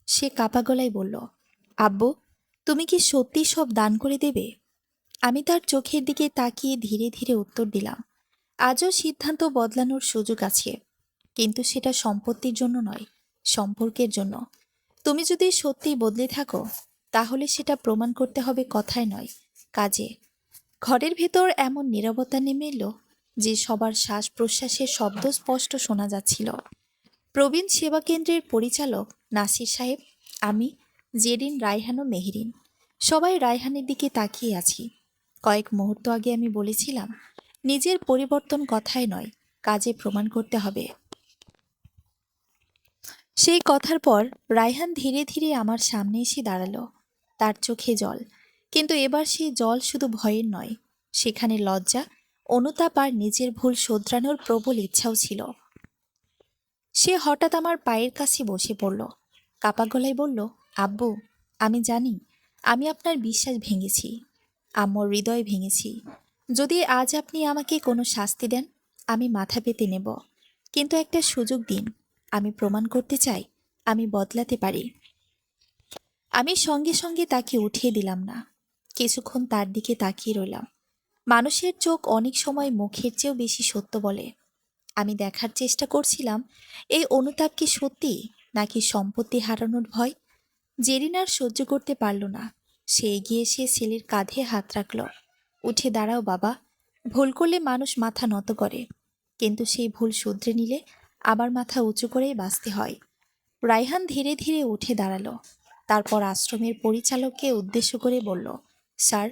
সে কাপা গলায় বলল, আব্বু, তুমি কি সত্যি সব দান করে দেবে? আমি তার চোখের দিকে তাকিয়ে ধীরে ধীরে উত্তর দিলাম, আজও সিদ্ধান্ত বদলানোর সুযোগ আছে, কিন্তু সেটা সম্পত্তির জন্য নয়, সম্পর্কের জন্য। তুমি যদি সত্যিই বদলে থাকো, তাহলে সেটা প্রমাণ করতে হবে কথায় নয়, কাজে। ঘরের ভেতর এমন নীরবতা নেমে এলো যে সবার শ্বাস প্রশ্বাসের শব্দ স্পষ্ট শোনা যাচ্ছিল। প্রবীণ সেবা কেন্দ্রের পরিচালক নাসির সাহেব, আমি, জেরিন, রায়হান ও মেহরিন সবাই রায়হানের দিকে তাকিয়ে আছি। কয়েক মুহূর্ত আগে আমি বলেছিলাম, নিজের পরিবর্তন কথায় নয়, কাজে প্রমাণ করতে হবে। সেই কথার পর রায়হান ধীরে ধীরে আমার সামনে এসে দাঁড়ালো। তার চোখে জল, কিন্তু এবার সেই জল শুধু ভয়ের নয়, সেখানে লজ্জা, অনুতাপ আর নিজের ভুল শোধরানোর প্রবল ইচ্ছাও ছিল। সে হঠাৎ আমার পায়ের কাছে বসে পড়ল, কাপা গলায় বলল, আব্বু, আমি জানি আমি আপনার বিশ্বাস ভেঙেছি, আম্মুর হৃদয় ভেঙেছি। যদি আজ আপনি আমাকে কোনো শাস্তি দেন, আমি মাথা পেতে নেব, কিন্তু একটা সুযোগ দিন। আমি প্রমাণ করতে চাই আমি বদলাতে পারি। আমি সঙ্গে সঙ্গে তাকে উঠিয়ে দিলাম না। কিছুক্ষণ তার দিকে তাকিয়ে রইলাম। মানুষের চোখ অনেক সময় মুখের চেয়েও বেশি সত্য বলে। আমি দেখার চেষ্টা করছিলাম, এই অনুতাপ কি সত্যি, নাকি সম্পত্তি হারানোর ভয়। জেরিনার সহ্য করতে পারল না। সে এগিয়ে এসে ছেলের কাঁধে হাত রাখল। উঠে দাঁড়াও বাবা, ভুল করলে মানুষ মাথা নত করে, কিন্তু সেই ভুল শুধরে নিলে আবার মাথা উঁচু করেই বাঁচতে হয়। রায়হান ধীরে ধীরে উঠে দাঁড়ালো। তারপর আশ্রমের পরিচালককে উদ্দেশ্য করে বলল, স্যার,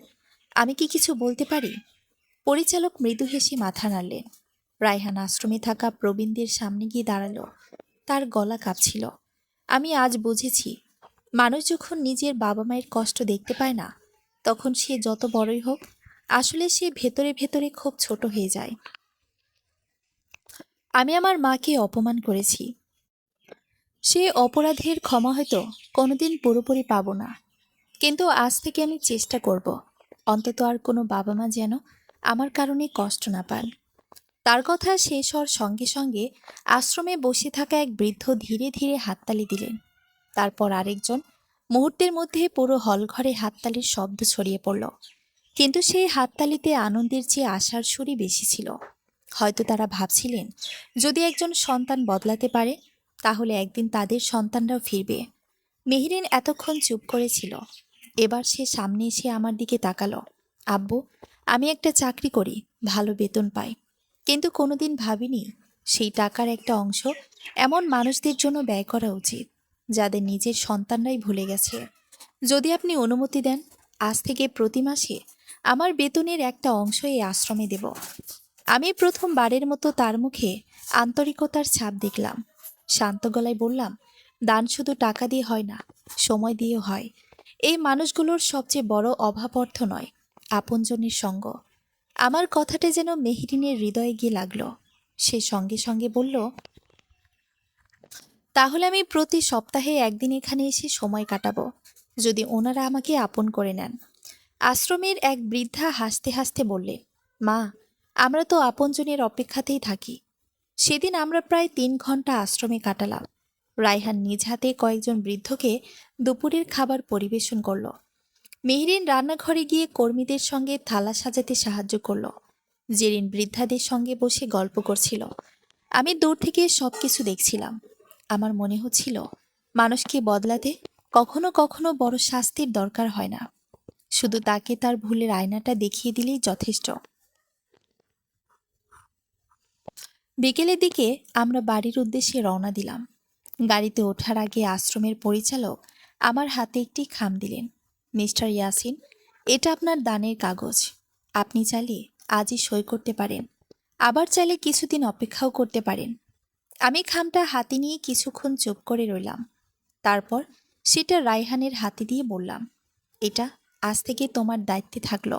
আমি কি কিছু বলতে পারি? পরিচালক মৃদু হেসে মাথা নাড়লেন। রায়হান আশ্রমে থাকা প্রবীণদের সামনে গিয়ে দাঁড়ালো। তার গলা কাঁপছিল। আমি আজ বুঝেছি, মানুষ যখন নিজের বাবা মায়ের কষ্ট দেখতে পায় না, তখন সে যত বড়ই হোক, আসলে সে ভেতরে ভেতরে খুব ছোট হয়ে যায়। আমি আমার মাকে অপমান করেছি। সে অপরাধের ক্ষমা হয়তো কোনোদিন পুরোপুরি পাব না, কিন্তু আজ থেকে আমি চেষ্টা করব, অন্তত আর কোনো বাবা মা যেন আমার কারণে কষ্ট না পান। তার কথা শেষ হওয়ার সঙ্গে সঙ্গে আশ্রমে বসে থাকা এক বৃদ্ধ ধীরে ধীরে হাততালি দিলেন। তারপর আরেকজন। মুহূর্তের মধ্যে পুরো হলঘরে হাততালির শব্দ ছড়িয়ে পড়ল। কিন্তু সেই হাততালিতে আনন্দের চেয়ে আশার সুরই বেশি ছিল। হয়তো তারা ভাবছিলেন, যদি একজন সন্তান বদলাতে পারে, তাহলে একদিন তাদের সন্তানরাও ফিরবে। মেহরিন এতক্ষণ চুপ করেছিল। এবার সে সামনে এসে আমার দিকে তাকালো। আব্বু, আমি একটা চাকরি করি, ভালো বেতন পাই, কিন্তু কোনোদিন ভাবিনি সেই টাকার একটা অংশ এমন মানুষদের জন্য ব্যয় করা উচিত, যাদের নিজের সন্তানরাই ভুলে গেছে। যদি আপনি অনুমতি দেন, আজ থেকে প্রতি মাসে আমার বেতনের একটা অংশ এই আশ্রমে দেব। আমি প্রথমবারের মতো তার মুখে আন্তরিকতার ছাপ দেখলাম। শান্ত গলায় বললাম, দান শুধু টাকা দিয়ে হয় না, সময় দিয়েও হয়। এই মানুষগুলোর সবচেয়ে বড় অভাব অর্থ নয়, আপনজনের সঙ্গ। আমার কথাটা যেন মেহরিনের হৃদয়ে গিয়ে লাগলো। সে সঙ্গে সঙ্গে বলল, তাহলে আমি প্রতি সপ্তাহে একদিন এখানে এসে সময় কাটাবো, যদি ওনারা আমাকে আপন করে নেন। আশ্রমের এক বৃদ্ধা হাসতে হাসতে বললে, মা, আমরা তো আপনজনের অপেক্ষাতেই থাকি। সেদিন আমরা প্রায় 3 ঘন্টা আশ্রমে কাটালাম। রায়হান নিজ হাতে কয়েকজন বৃদ্ধকে দুপুরের খাবার পরিবেশন করল। মেহরিন রান্নাঘরে গিয়ে কর্মীদের সঙ্গে থালা সাজাতে সাহায্য করল। জেরিন বৃদ্ধাদের সঙ্গে বসে গল্প করছিল। আমি দূর থেকে সবকিছু দেখছিলাম। আমার মনে হচ্ছিল, মানুষকে বদলাতে কখনো কখনো বড় শাস্তির দরকার হয় না, শুধু তাকে তার ভুলের আয়নাটা দেখিয়ে দিলেই যথেষ্ট। বিকেলের দিকে আমরা বাড়ির উদ্দেশ্যে রওনা দিলাম। গাড়িতে ওঠার আগে আশ্রমের পরিচালক আমার হাতে একটি খাম দিলেন। মিস্টার ইয়াসিন, এটা আপনার দানের কাগজ। আপনি চাইলে আজই সই করতে পারেন, আবার চাইলে কিছুদিন অপেক্ষাও করতে পারেন। আমি খামটা হাতে নিয়ে কিছুক্ষণ চুপ করে রইলাম। তারপর সেটা রায়হানের হাতে দিয়ে বললাম, এটা আজ থেকে তোমার দায়িত্বে থাকলো।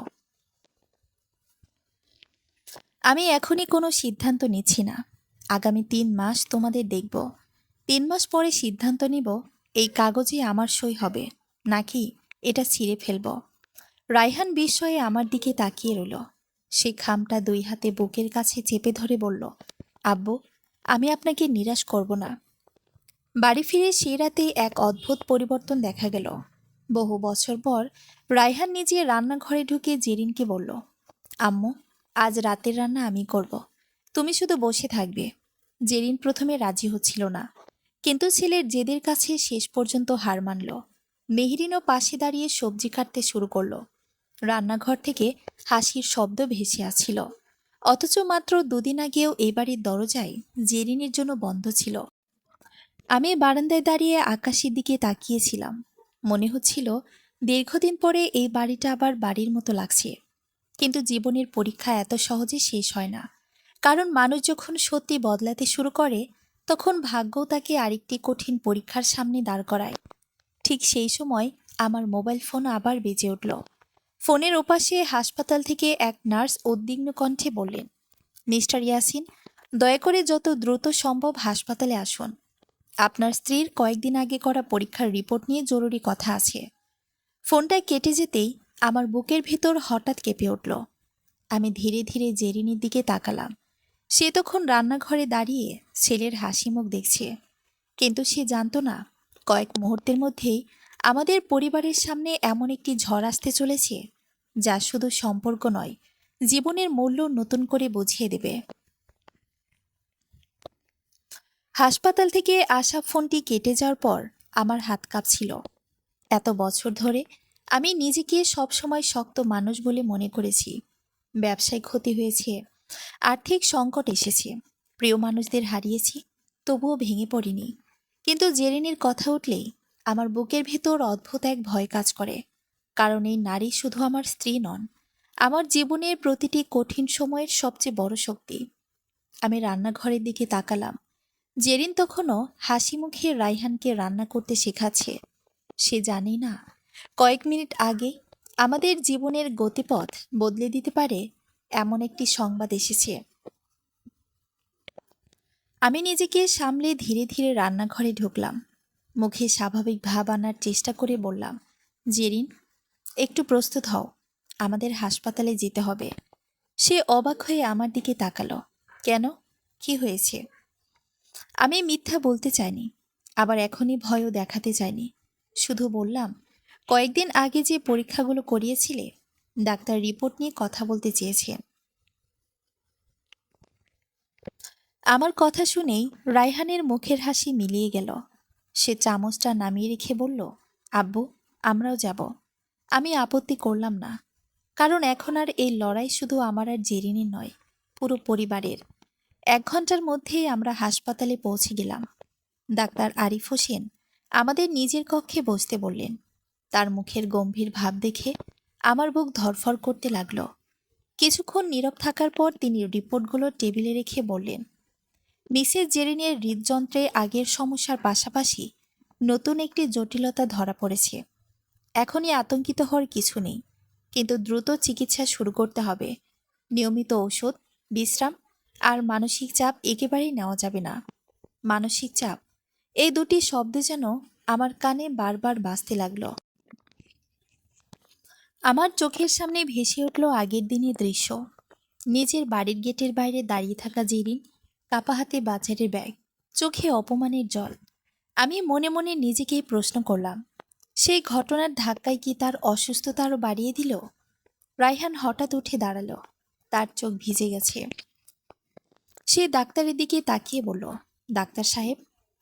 আমি এখনই কোনো সিদ্ধান্ত নিচ্ছি না। আগামী 3 মাস তোমাদের দেখব। 3 মাস পরে সিদ্ধান্ত নিব এই কাগজে আমার সই হবে নাকি এটা ছিঁড়ে ফেলব। রায়হান বিস্ময়ে আমার দিকে তাকিয়ে রইল। সে খামটা 2 হাতে বুকের কাছে চেপে ধরে বলল, আব্বু, আমি আপনাকে নিরাশ করব না। বাড়ি ফিরে সেই রাতে এক অদ্ভুত পরিবর্তন দেখা গেল। বহু বছর পর রায়হান নিজে রান্নাঘরে ঢুকে জেরিনকে বলল, আম্মু, আজ রাতের রান্না আমি করব, তুমি শুধু বসে থাকবে। জেরিন প্রথমে রাজি হচ্ছিল না, কিন্তু ছেলের জেদের কাছে শেষ পর্যন্ত হার মানল। মেহরিনও পাশে দাঁড়িয়ে সবজি কাটতে শুরু করলো। রান্নাঘর থেকে হাসির শব্দ ভেসে আসছিল, অথচ মাত্র 2 দিন আগেও এই বাড়ির দরজায় জেরিনের জন্য বন্ধ ছিল। আমি বারান্দায় দাঁড়িয়ে আকাশের দিকে তাকিয়েছিলাম। মনে হচ্ছিল দীর্ঘদিন পরে এই বাড়িটা আবার বাড়ির মতো লাগছে। কিন্তু জীবনের পরীক্ষা এত সহজে শেষ হয় না, কারণ মানুষ যখন সত্যি বদলাতে শুরু করে তখন ভাগ্যও তাকে আরেকটি কঠিন পরীক্ষার সামনে দাঁড় করায়। ঠিক সেই সময় আমার মোবাইল ফোন আবার বেজে উঠল। ফোনের ওপাশে হাসপাতাল থেকে এক নার্স উদ্বিগ্ন কণ্ঠে বললেন, মিস্টার ইয়াসিন, দয়া করে যত দ্রুত সম্ভব হাসপাতালে আসুন। আপনার স্ত্রীর কয়েকদিন আগে করা পরীক্ষার রিপোর্ট নিয়ে জরুরি কথা আছে। ফোনটা কেটে যেতেই আমার বুকের ভেতর হঠাৎ কেঁপে উঠল। আমি ধীরে ধীরে জেরিনের দিকে তাকালাম। সে তখন রান্নাঘরে দাঁড়িয়ে ছেলের হাসি মুখ দেখছে, কিন্তু সে জানতো না কয়েক মুহূর্তের মধ্যেই আমাদের পরিবারের সামনে এমন একটি ঝড় আসতে চলেছে যা শুধু সম্পর্ক নয়, জীবনের মূল্য নতুন করে বুঝিয়ে দেবে। হাসপাতাল থেকে আসা ফোনটি কেটে যাওয়ার পর আমার হাত কাঁপছিল। এত বছর ধরে আমি নিজেকে সবসময় শক্ত মানুষ বলে মনে করেছি। ব্যবসায় ক্ষতি হয়েছে, আর্থিক সংকট এসেছে, প্রিয় মানুষদের হারিয়েছি, তবুও ভেঙে পড়িনি। কিন্তু জেরিনের কথা উঠলেই আমার বুকের ভেতর অদ্ভুত এক ভয় কাজ করে, কারণ এই নারী শুধু আমার স্ত্রী নন, আমার জীবনের প্রতিটি কঠিন সময়ের সবচেয়ে বড় শক্তি। আমি রান্নাঘরের দিকে তাকালাম। জেরিন তখনও হাসি মুখে রায়হানকে রান্না করতে শেখাচ্ছে। সে জানে না কয়েক মিনিট আগে আমাদের জীবনের গতিপথ বদলে দিতে পারে এমন একটি সংবাদ এসেছে। আমি নিজেকে সামলে ধীরে ধীরে রান্নাঘরে ঢুকলাম। মুখে স্বাভাবিক ভাব আনার চেষ্টা করে বললাম, জেরিন, একটু প্রস্তুত হও, আমাদের হাসপাতালে যেতে হবে। সে অবাক হয়ে আমার দিকে তাকালো। কেন, কি হয়েছে? আমি মিথ্যা বলতে চাইনি, আবার এখনই ভয়ও দেখাতে চাইনি। শুধু বললাম, কয়েকদিন আগে যে পরীক্ষাগুলো করিয়েছিলে ডাক্তার রিপোর্ট নিয়ে কথা বলতে চেয়েছেন। আমার কথা শুনেই রায়হানের মুখের হাসি মিলিয়ে গেল। সে চামচটা নামিয়ে রেখে বলল, আব্বু, আমরাও যাব। আমি আপত্তি করলাম না, কারণ এখন আর এই লড়াই শুধু আমার আর জেরিনের নয়, পুরো পরিবারের। 1 ঘন্টার মধ্যেই আমরা হাসপাতালে পৌঁছে গেলাম। ডাক্তার আরিফ হোসেন আমাদের নিজের কক্ষে বসতে বললেন। তার মুখের গম্ভীর ভাব দেখে আমার বুক ধড়ফড় করতে লাগলো। কিছুক্ষণ নীরব থাকার পর তিনি রিপোর্টগুলো টেবিলে রেখে বললেন, মিসেস জেরিনের হৃদযন্ত্রে আগের সমস্যার পাশাপাশি নতুন একটি জটিলতা ধরা পড়েছে। এখনই আতঙ্কিত হওয়ার কিছু নেই, কিন্তু দ্রুত চিকিৎসা শুরু করতে হবে। নিয়মিত ঔষধ, বিশ্রাম আর মানসিক চাপ একেবারেই নেওয়া যাবে না। মানসিক চাপ, এই দুটি শব্দ যেন আমার কানে বারবার বাজতে লাগলো। আমার চোখের সামনে ভেসে উঠল আগের দিনের দৃশ্য। নিজের বাড়ির গেটের বাইরে দাঁড়িয়ে থাকা জেরিন, কাপা হাতে বাজারের ব্যাগ, চোখে অপমানের জল। আমি মনে মনে নিজেকেই প্রশ্ন করলাম, সেই ঘটনার ধাক্কায় কি তার অসুস্থতা আরও বাড়িয়ে দিল? রায়হান হঠাৎ উঠে দাঁড়ালো। তার চোখ ভিজে গেছে। সে ডাক্তারের দিকে তাকিয়ে বলল, ডাক্তার সাহেব,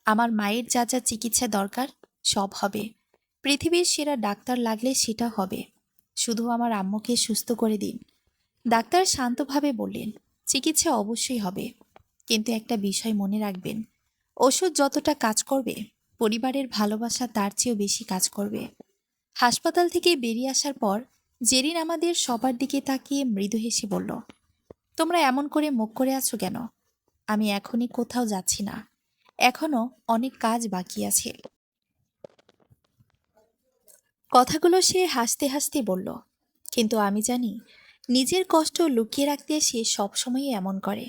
আমার মায়ের যা যা চিকিৎসা দরকার সব হবে। পৃথিবীর সেরা ডাক্তার লাগলে সেটা হবে। শুধু আমার আম্মুকে সুস্থ করে দিন। ডাক্তার শান্তভাবে বললেন, চিকিৎসা অবশ্যই হবে, কিন্তু একটা বিষয় মনে রাখবেন, ওষুধ যতটা কাজ করবে, পরিবারের ভালোবাসা তার চেয়েও বেশি কাজ করবে। হাসপাতাল থেকে বেরিয়ে আসার পর জেরিন আমাদের সবার দিকে তাকিয়ে মৃদু হেসে বলল, তোমরা এমন করে মুখ করে আছো কেন? আমি এখনই কোথাও যাচ্ছি না, এখনো অনেক কাজ বাকি আছে। কথাগুলো সে হাসতে হাসতে বলল, কিন্তু আমি জানি নিজের কষ্ট লুকিয়ে রাখতে সে সবসময়ই এমন করে।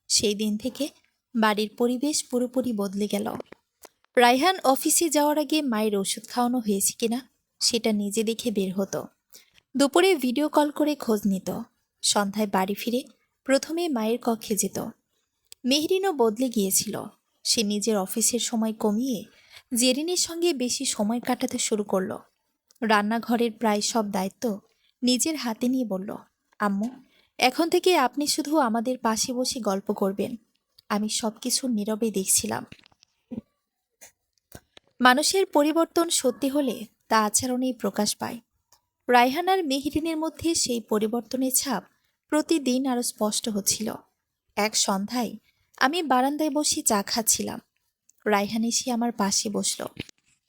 সেই দিন থেকে বাড়ির পরিবেশ পুরোপুরি বদলে গেল। রায়হান অফিসে যাওয়ার আগে মায়ের ওষুধ খাওয়ানো হয়েছে কিনা সেটা নিজে দেখে বের হতো। দুপুরে ভিডিও কল করে খোঁজ নিত। সন্ধ্যায় বাড়ি ফিরে প্রথমে মায়ের কক্ষে যেত। মেহরিনও বদলে গিয়েছিল। সে নিজের অফিসের সময় কমিয়ে জেরিনের সঙ্গে বেশি সময় কাটাতে শুরু করলো। রান্নাঘরের প্রায় সব দায়িত্ব নিজের হাতে নিয়ে বলল, আম্মু, এখন থেকে আপনি শুধু আমাদের পাশে বসে গল্প করবেন। আমি সবকিছু নীরবে দেখছিলাম। মানুষের পরিবর্তন সত্যি হলে তা আচরণেই প্রকাশ পায়। রায়হান আর মেহরিনের মধ্যে সেই পরিবর্তনের ছাপ প্রতিদিন আরো স্পষ্ট হচ্ছিল। এক সন্ধ্যায় আমি বারান্দায় বসে চা খাচ্ছিলাম। রায়হান এসে আমার পাশে বসল।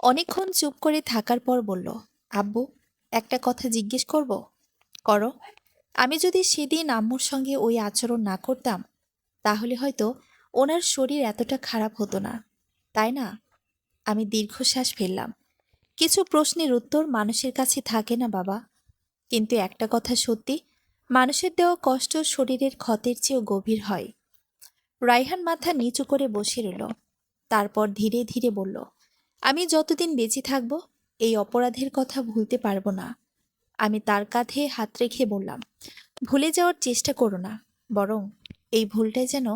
অনেকক্ষণ চুপ করে থাকার পর বলল, আব্বু, একটা কথা জিজ্ঞেস করব? করো। আমি যদি সেদিন আম্মুর সঙ্গে ওই আচরণ না করতাম, তাহলে হয়তো ওনার শরীর এতটা খারাপ হতো না, তাই না? আমি দীর্ঘশ্বাস ফেললাম। কিছু প্রশ্নের উত্তর মানুষের কাছে থাকে না বাবা, কিন্তু একটা কথা সত্যি, মানুষের দেওয়া কষ্ট শরীরের ক্ষতের চেয়েও গভীর হয়। রায়হান মাথা নিচু করে বসে রইল। তারপর ধীরে ধীরে বলল, আমি যতদিন বেঁচে থাকব এই অপরাধের কথা ভুলতে পারবো না। আমি তার কাঁধে হাত রেখে বললাম, ভুলে যাওয়ার চেষ্টা করো না, বরং এই ভুলটাই যেন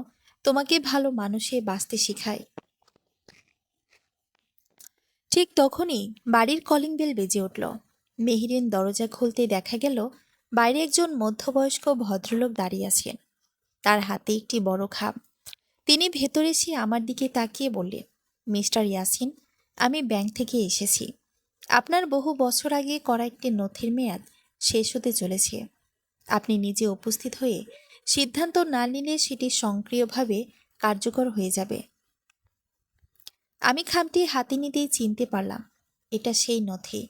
তোমাকে ভালো মানুষে বাঁচতে শেখায়। ঠিক তখনই বাড়ির কলিং বেল বেজে উঠল। মেহরিন দরজা খুলতে দেখা গেল বাইরে একজন মধ্যবয়স্ক ভদ্রলোক দাঁড়িয়ে আছেন। তার হাতে একটি বড় খাম। তিনি ভেতরে এসে আমার দিকে তাকিয়ে বললেন, মিস্টার ইয়াসিন, আমি ব্যাংক থেকে এসেছি। আপনার বহু বছর আগে করা একটি নথির মেয়াদ শেষ হতে চলেছে। আপনি নিজে উপস্থিত হয়ে সিদ্ধান্ত না নিলে সেটি সক্রিয়ভাবে কার্যকর হয়ে যাবে। আমি খামটি হাতে নিতেই চিনতে পারলাম এটা সেই নথি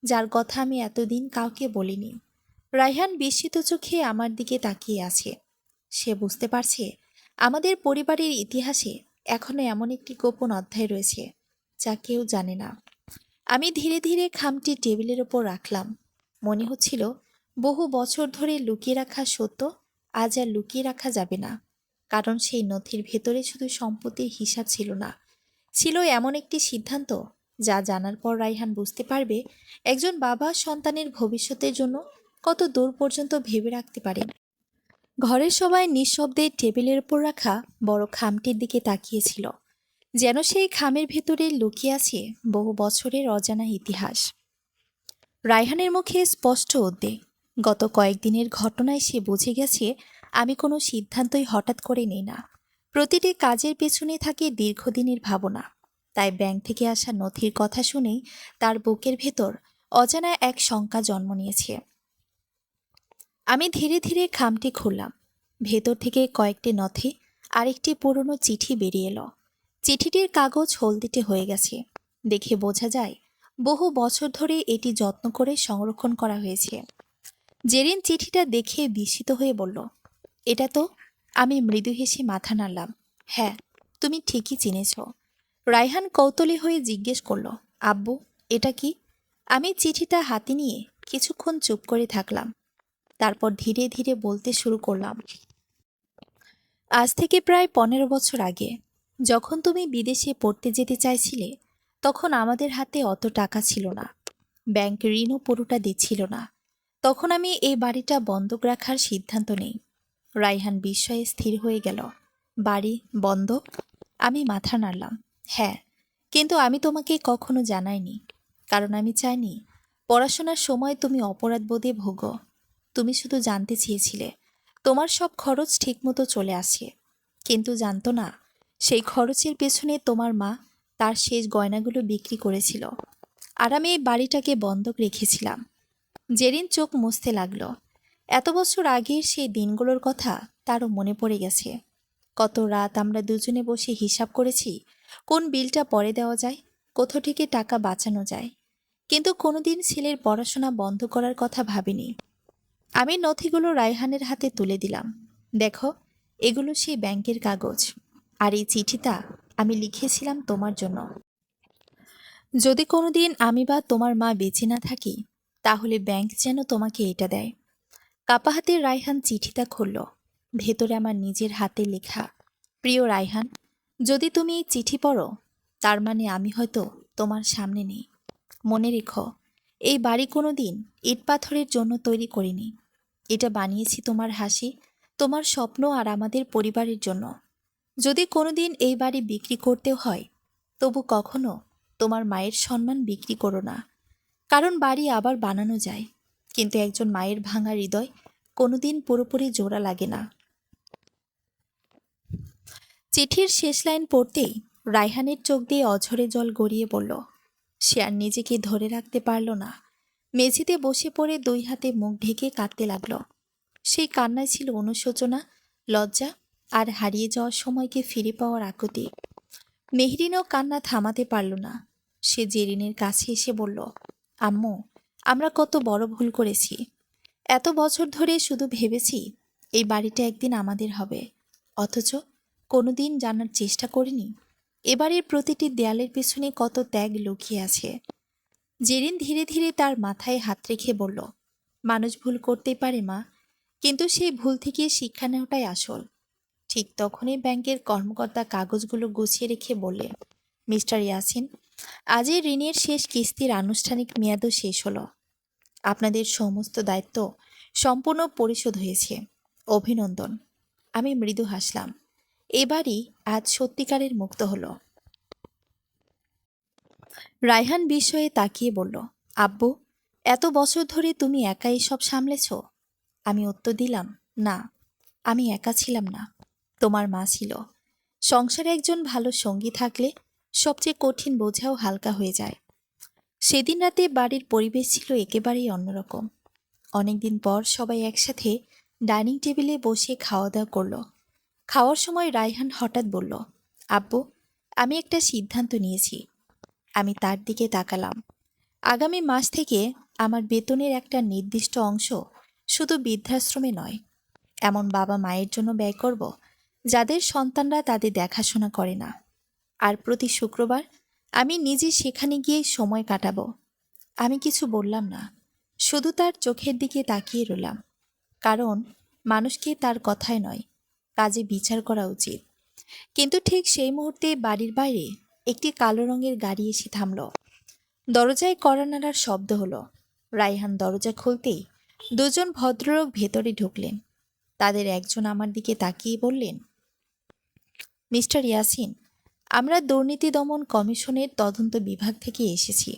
যার কথা আমি এতদিন কাউকে বলিনি। রায়হান বিস্মিত চোখে আমার দিকে তাকিয়ে আছে। সে বুঝতে পারছে আমাদের পরিবারের ইতিহাসে এখনো এমন একটি গোপন অধ্যায় রয়েছে যা কেউ জানে না। আমি ধীরে ধীরে খামটি টেবিলের ওপর রাখলাম। মনে হচ্ছিল বহু বছর ধরে লুকিয়ে রাখা সত্য আজ আর লুকিয়ে রাখা যাবে না, কারণ সেই নথির ভেতরে শুধু সম্পত্তির হিসাব ছিল না, ছিল এমন একটি সিদ্ধান্ত যা জানার পর রায়হান বুঝতে পারবে একজন বাবা সন্তানের ভবিষ্যতের জন্য কত দূর পর্যন্ত ভেবে রাখতে পারেন। ঘরের সবাই নিঃশব্দে টেবিলের উপর রাখা বড় খামটির দিকে তাকিয়েছিল, যেন সেই খামের ভেতরে লুকিয়ে আছে বহু বছরের অজানা ইতিহাস। রায়হানের মুখে স্পষ্ট উদ্বেগ। গত কয়েকদিনের ঘটনায় সে বুঝে গেছে আমি কোনো সিদ্ধান্তই হঠাৎ করে নিই না। প্রতিটি কাজের পেছনে থাকে দীর্ঘদিনের ভাবনা। তাই ব্যাংক থেকে আসা নথির কথা শুনেই তার বুকের ভেতর অজানা এক শঙ্কা জন্ম নিয়েছে। আমি ধীরে ধীরে খামটি খুললাম। ভেতর থেকে কয়েকটি নথি আর একটি পুরনো চিঠি বেরিয়ে এলো। চিঠিটির কাগজ হলদেটে হয়ে গেছে। দেখে বোঝা যায় বহু বছর ধরে এটি যত্ন করে সংরক্ষণ করা হয়েছে। জেরিন চিঠিটা দেখে বিস্মিত হয়ে বলল, এটা তো। আমি মৃদু হেসে মাথা নাড়লাম। হ্যাঁ, তুমি ঠিকই চিনেছ। রায়হান কৌতূহলী হয়ে জিজ্ঞেস করল, আব্বু, এটা কি? আমি চিঠিটা হাতে নিয়ে কিছুক্ষণ চুপ করে থাকলাম। তারপর ধীরে ধীরে বলতে শুরু করলাম, আজ থেকে প্রায় 15 বছর আগে যখন তুমি বিদেশে পড়তে যেতে চাইছিলে, তখন আমাদের হাতে অত টাকা ছিল না। ব্যাংক ঋণও পুরোটা দিচ্ছিল না। তখন আমি এই বাড়িটা বন্ধক রাখার সিদ্ধান্ত নেই। রায়হান বিস্ময়ে স্থির হয়ে গেল। বাড়ি বন্ধক? আমি মাথা নাড়লাম। হ্যাঁ, কিন্তু আমি তোমাকে কখনো জানাইনি, কারণ আমি চাইনি পড়াশোনার সময় তুমি অপরাধবোধে ভোগো। তুমি শুধু জানতে চেয়েছিলে তোমার সব খরচ ঠিকমতো চলে আসে, কিন্তু জানতো না সেই খরচের পেছনে তোমার মা তার শেষ গয়নাগুলো বিক্রি করেছিল, আর আমি এই বাড়িটাকে বন্ধক রেখেছিলাম। জেরিন চোখ মুছতে লাগলো। এত বছর আগের সেই দিনগুলোর কথা তারও মনে পড়ে গেছে। কত রাত আমরা দুজনে বসে হিসাব করেছি কোন বিলটা পরে দেওয়া যায়, কোথা থেকে টাকা বাঁচানো যায়। কিন্তু কোনোদিন ছেলের পড়াশোনা বন্ধ করার কথা ভাবিনি। আমি নথিগুলো রায়হানের হাতে তুলে দিলাম। দেখো, এগুলো সেই ব্যাংকের কাগজ। আর এই চিঠিটা আমি লিখেছিলাম তোমার জন্য। যদি কোনোদিন আমি বা তোমার মা বেঁচে না থাকি, তাহলে ব্যাংক যেন তোমাকে এটা দেয়। কাপা হাতে রায়হান চিঠিটা খুলল। ভেতরে আমার নিজের হাতে লেখা, প্রিয় রায়হান, যদি তুমি এই চিঠি পড়ো, তার মানে আমি হয়তো তোমার সামনে নেই। মনে রেখো, এই বাড়ি কোনো দিন ইট পাথরের জন্য তৈরি করিনি। এটা বানিয়েছি তোমার হাসি, তোমার স্বপ্ন আর আমাদের পরিবারের জন্য। যদি কোনোদিন এই বাড়ি বিক্রি করতেও হয়, তবু কখনো তোমার মায়ের সম্মান বিক্রি করো না। কারণ বাড়ি আবার বানানো যায়, কিন্তু একজন মায়ের ভাঙা হৃদয় কোনোদিন পুরোপুরি জোড়া লাগে না। চিঠির শেষ লাইন পড়তেই রায়হানের চোখ দিয়ে অঝরে জল গড়িয়ে পড়ল। সে আর নিজেকে ধরে রাখতে পারল না। মেঝেতে বসে পড়ে দুই হাতে মুখ ঢেকে কাঁদতে লাগল। সেই কান্নায় ছিল অনুশোচনা, লজ্জা আর হারিয়ে যাওয়ার সময়কে ফিরে পাওয়ার আকুতি। মেহরিনও কান্না থামাতে পারল না। সে জেরিনের কাছে এসে বলল, আম্মু, আমরা কত বড় ভুল করেছি। এত বছর ধরে শুধু ভেবেছি এই বাড়িটা একদিন আমাদের হবে, অথচ কোনোদিন জানার চেষ্টা করিনি এবারের প্রতিটি দেয়ালের পেছনে কত ত্যাগ লুকিয়ে আছে। জেরিন ধীরে ধীরে তার মাথায় হাত রেখে বলল, মানুষ ভুল করতেই পারে মা, কিন্তু সেই ভুল থেকে শিক্ষা নেওয়াটাই আসল। ঠিক তখনই ব্যাংকের কর্মকর্তা কাগজগুলো গুছিয়ে রেখে বললে, মিস্টার ইয়াসিন, আজই ঋণের শেষ কিস্তির আনুষ্ঠানিক মেয়াদও শেষ হলো। আপনাদের সমস্ত দায়িত্ব সম্পূর্ণ পরিশোধ হয়েছে। অভিনন্দন। আমি মৃদু হাসলাম। এবারই আজ সত্যিকারের মুক্ত হলো। রায়হান বিস্ময়ে তাকিয়ে বলল, আব্বু, এত বছর ধরে তুমি একাই সব সামলেছ? আমি উত্তর দিলাম, না, আমি একা ছিলাম না, তোমার মা ছিল। সংসারে একজন ভালো সঙ্গী থাকলে সবচেয়ে কঠিন বোঝাও হালকা হয়ে যায়। সেদিন রাতে বাড়ির পরিবেশ ছিল একেবারেই অন্যরকম। অনেকদিন পর সবাই একসাথে ডাইনিং টেবিলে বসে খাওয়া দাওয়া করল। খাওয়ার সময় রায়হান হঠাৎ বলল, আব্বু, আমি একটা সিদ্ধান্ত নিয়েছি। আমি তার দিকে তাকালাম। আগামী মাস থেকে আমার বেতনের একটা নির্দিষ্ট অংশ শুধু বৃদ্ধাশ্রমে নয়, এমন বাবা মায়ের জন্য ব্যয় করব যাদের সন্তানরা তাদের দেখাশোনা করে না। আর প্রতি শুক্রবার আমি নিজে সেখানে গিয়ে সময় কাটাবো। আমি কিছু বললাম না, শুধু তার চোখের দিকে তাকিয়ে রইলাম। কারণ মানুষকে তার কথায় নয়, কাজে বিচার করা উচিত। কিন্তু ঠিক সেই মুহূর্তে বাড়ির বাইরে একটি কালো রঙের গাড়ি এসে থামল। দরজায় কড়া নাড়ার শব্দ হলো। রায়হান দরজা খুলতেই দুজন ভদ্রলোক ভেতরে ঢুকলেন। তাদের একজন আমার দিকে তাকিয়ে বললেন, মিস্টার ইয়াসিন, আমরা দুর্নীতি দমন কমিশনের তদন্ত বিভাগ থেকে এসেছি।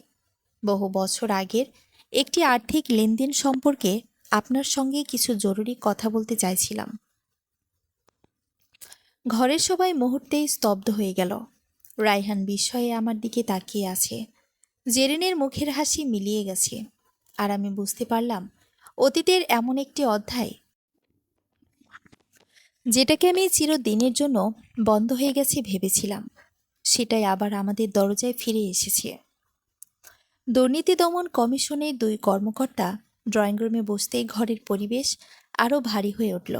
বহু বছর আগের একটি আর্থিক লেনদেন সম্পর্কে আপনার সঙ্গে কিছু জরুরি কথা বলতে চাইছিলাম। ঘরের সবাই মুহূর্তেই স্তব্ধ হয়ে গেল। রায়হান বিস্ময়ে আমার দিকে তাকিয়ে আছে। জেরিনের মুখের হাসি মিলিয়ে গেছে। আর আমি বুঝতে পারলাম অতীতের এমন একটি অধ্যায় যেটাকে আমি চিরদিনের জন্য বন্ধ হয়ে গেছে ভেবেছিলাম, সেটাই আবার আমাদের দরজায় ফিরে এসেছে। দুর্নীতি দমন কমিশনের দুই কর্মকর্তা ড্রয়িং রুমে বসতেই ঘরের পরিবেশ আরও ভারী হয়ে উঠল।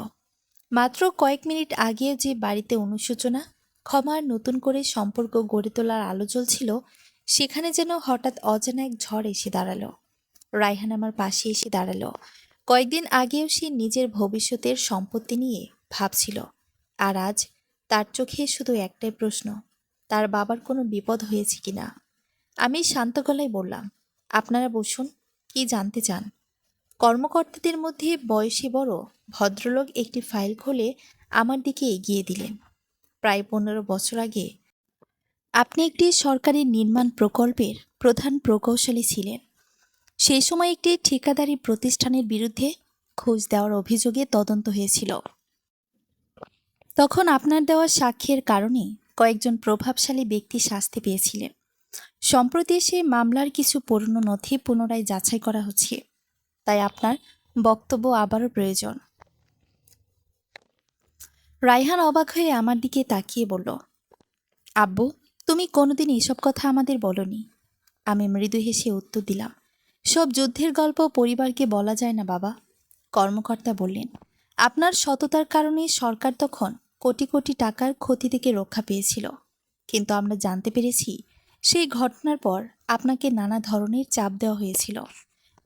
মাত্র কয়েক মিনিট আগে যে বাড়িতে অনুশোচনা, ক্ষমার নতুন করে সম্পর্ক গড়ে তোলার আলো জ্বলছিল, সেখানে যেন হঠাৎ অজানা এক ঝড় এসে দাঁড়ালো। রায়হান আমার পাশে এসে দাঁড়ালো। কয়েকদিন আগেও সে নিজের ভবিষ্যতের সম্পত্তি নিয়ে ভাবছিল, আর আজ তার চোখে শুধু একটাই প্রশ্ন, তার বাবার কোনো বিপদ হয়েছে কিনা। আমি শান্ত গলায় বললাম, আপনারা বসুন, কি জানতে চান? কর্মকর্তাদের মধ্যে বয়সে বড় ভদ্রলোক একটি ফাইল খুলে আমার দিকে এগিয়ে দিলেন। প্রায় 15 বছর আগে আপনি একটি সরকারি নির্মাণ প্রকল্পের প্রধান প্রকৌশলী ছিলেন। সেই সময় একটি ঠিকাদারি প্রতিষ্ঠানের বিরুদ্ধে ঘুষ দেওয়ার অভিযোগে তদন্ত হয়েছিল। তখন আপনার দেওয়া সাক্ষ্যের কারণে কয়েকজন প্রভাবশালী ব্যক্তি শাস্তি পেয়েছিলেন। সম্প্রতি সেই মামলার কিছু পুরনো নথি পুনরায় যাচাই করা হচ্ছে, তাই আপনার বক্তব্য আবারও প্রয়োজন। রায়হান অবাক হয়ে আমার দিকে তাকিয়ে বলল, আব্বু, তুমি কোনোদিন এসব কথা আমাদের বলনি। আমি মৃদু হেসে উত্তর দিলাম, সব যুদ্ধের গল্প পরিবারকে বলা যায় না বাবা। কর্মকর্তা বললেন, আপনার সততার কারণে সরকার তখন কোটি কোটি টাকার ক্ষতি থেকে রক্ষা পেয়েছিল। কিন্তু আমরা জানতে পেরেছি সেই ঘটনার পর আপনাকে নানা ধরনের চাপ দেওয়া হয়েছিল।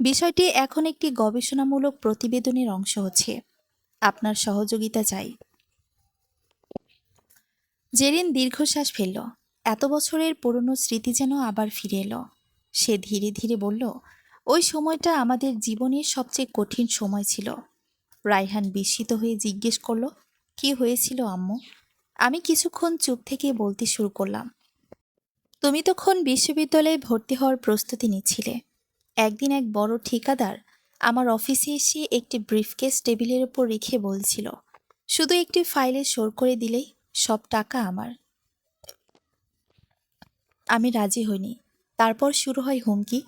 বিষয়টি এখন একটি গবেষণামূলক প্রতিবেদনের অংশ হচ্ছে। আপনার সহযোগিতা চাই। জেরিন দীর্ঘশ্বাস ফেলল। এত বছরের পুরনো স্মৃতি যেন আবার ফিরে এলো। সে ধীরে ধীরে বলল, ওই সময়টা আমাদের জীবনের সবচেয়ে কঠিন সময় ছিল। রায়হান বিস্মিত হয়ে জিজ্ঞেস করল, কি হয়েছিল আম্মু? আমি কিছুক্ষণ চুপ থেকে বলতে শুরু করলাম, তুমি তখন বিশ্ববিদ্যালয়ে ভর্তি হওয়ার প্রস্তুতি নিচ্ছিলে। একদিন এক বড় ঠিকাদার আমার অফিসে এসে একটি ব্রিফকেস টেবিলের উপর রেখে বলছিল, শুধু একটি ফাইলে সই করে দিলেই সব টাকা আমার। আমি রাজি হইনি। তারপর শুরু হয় হুমকি,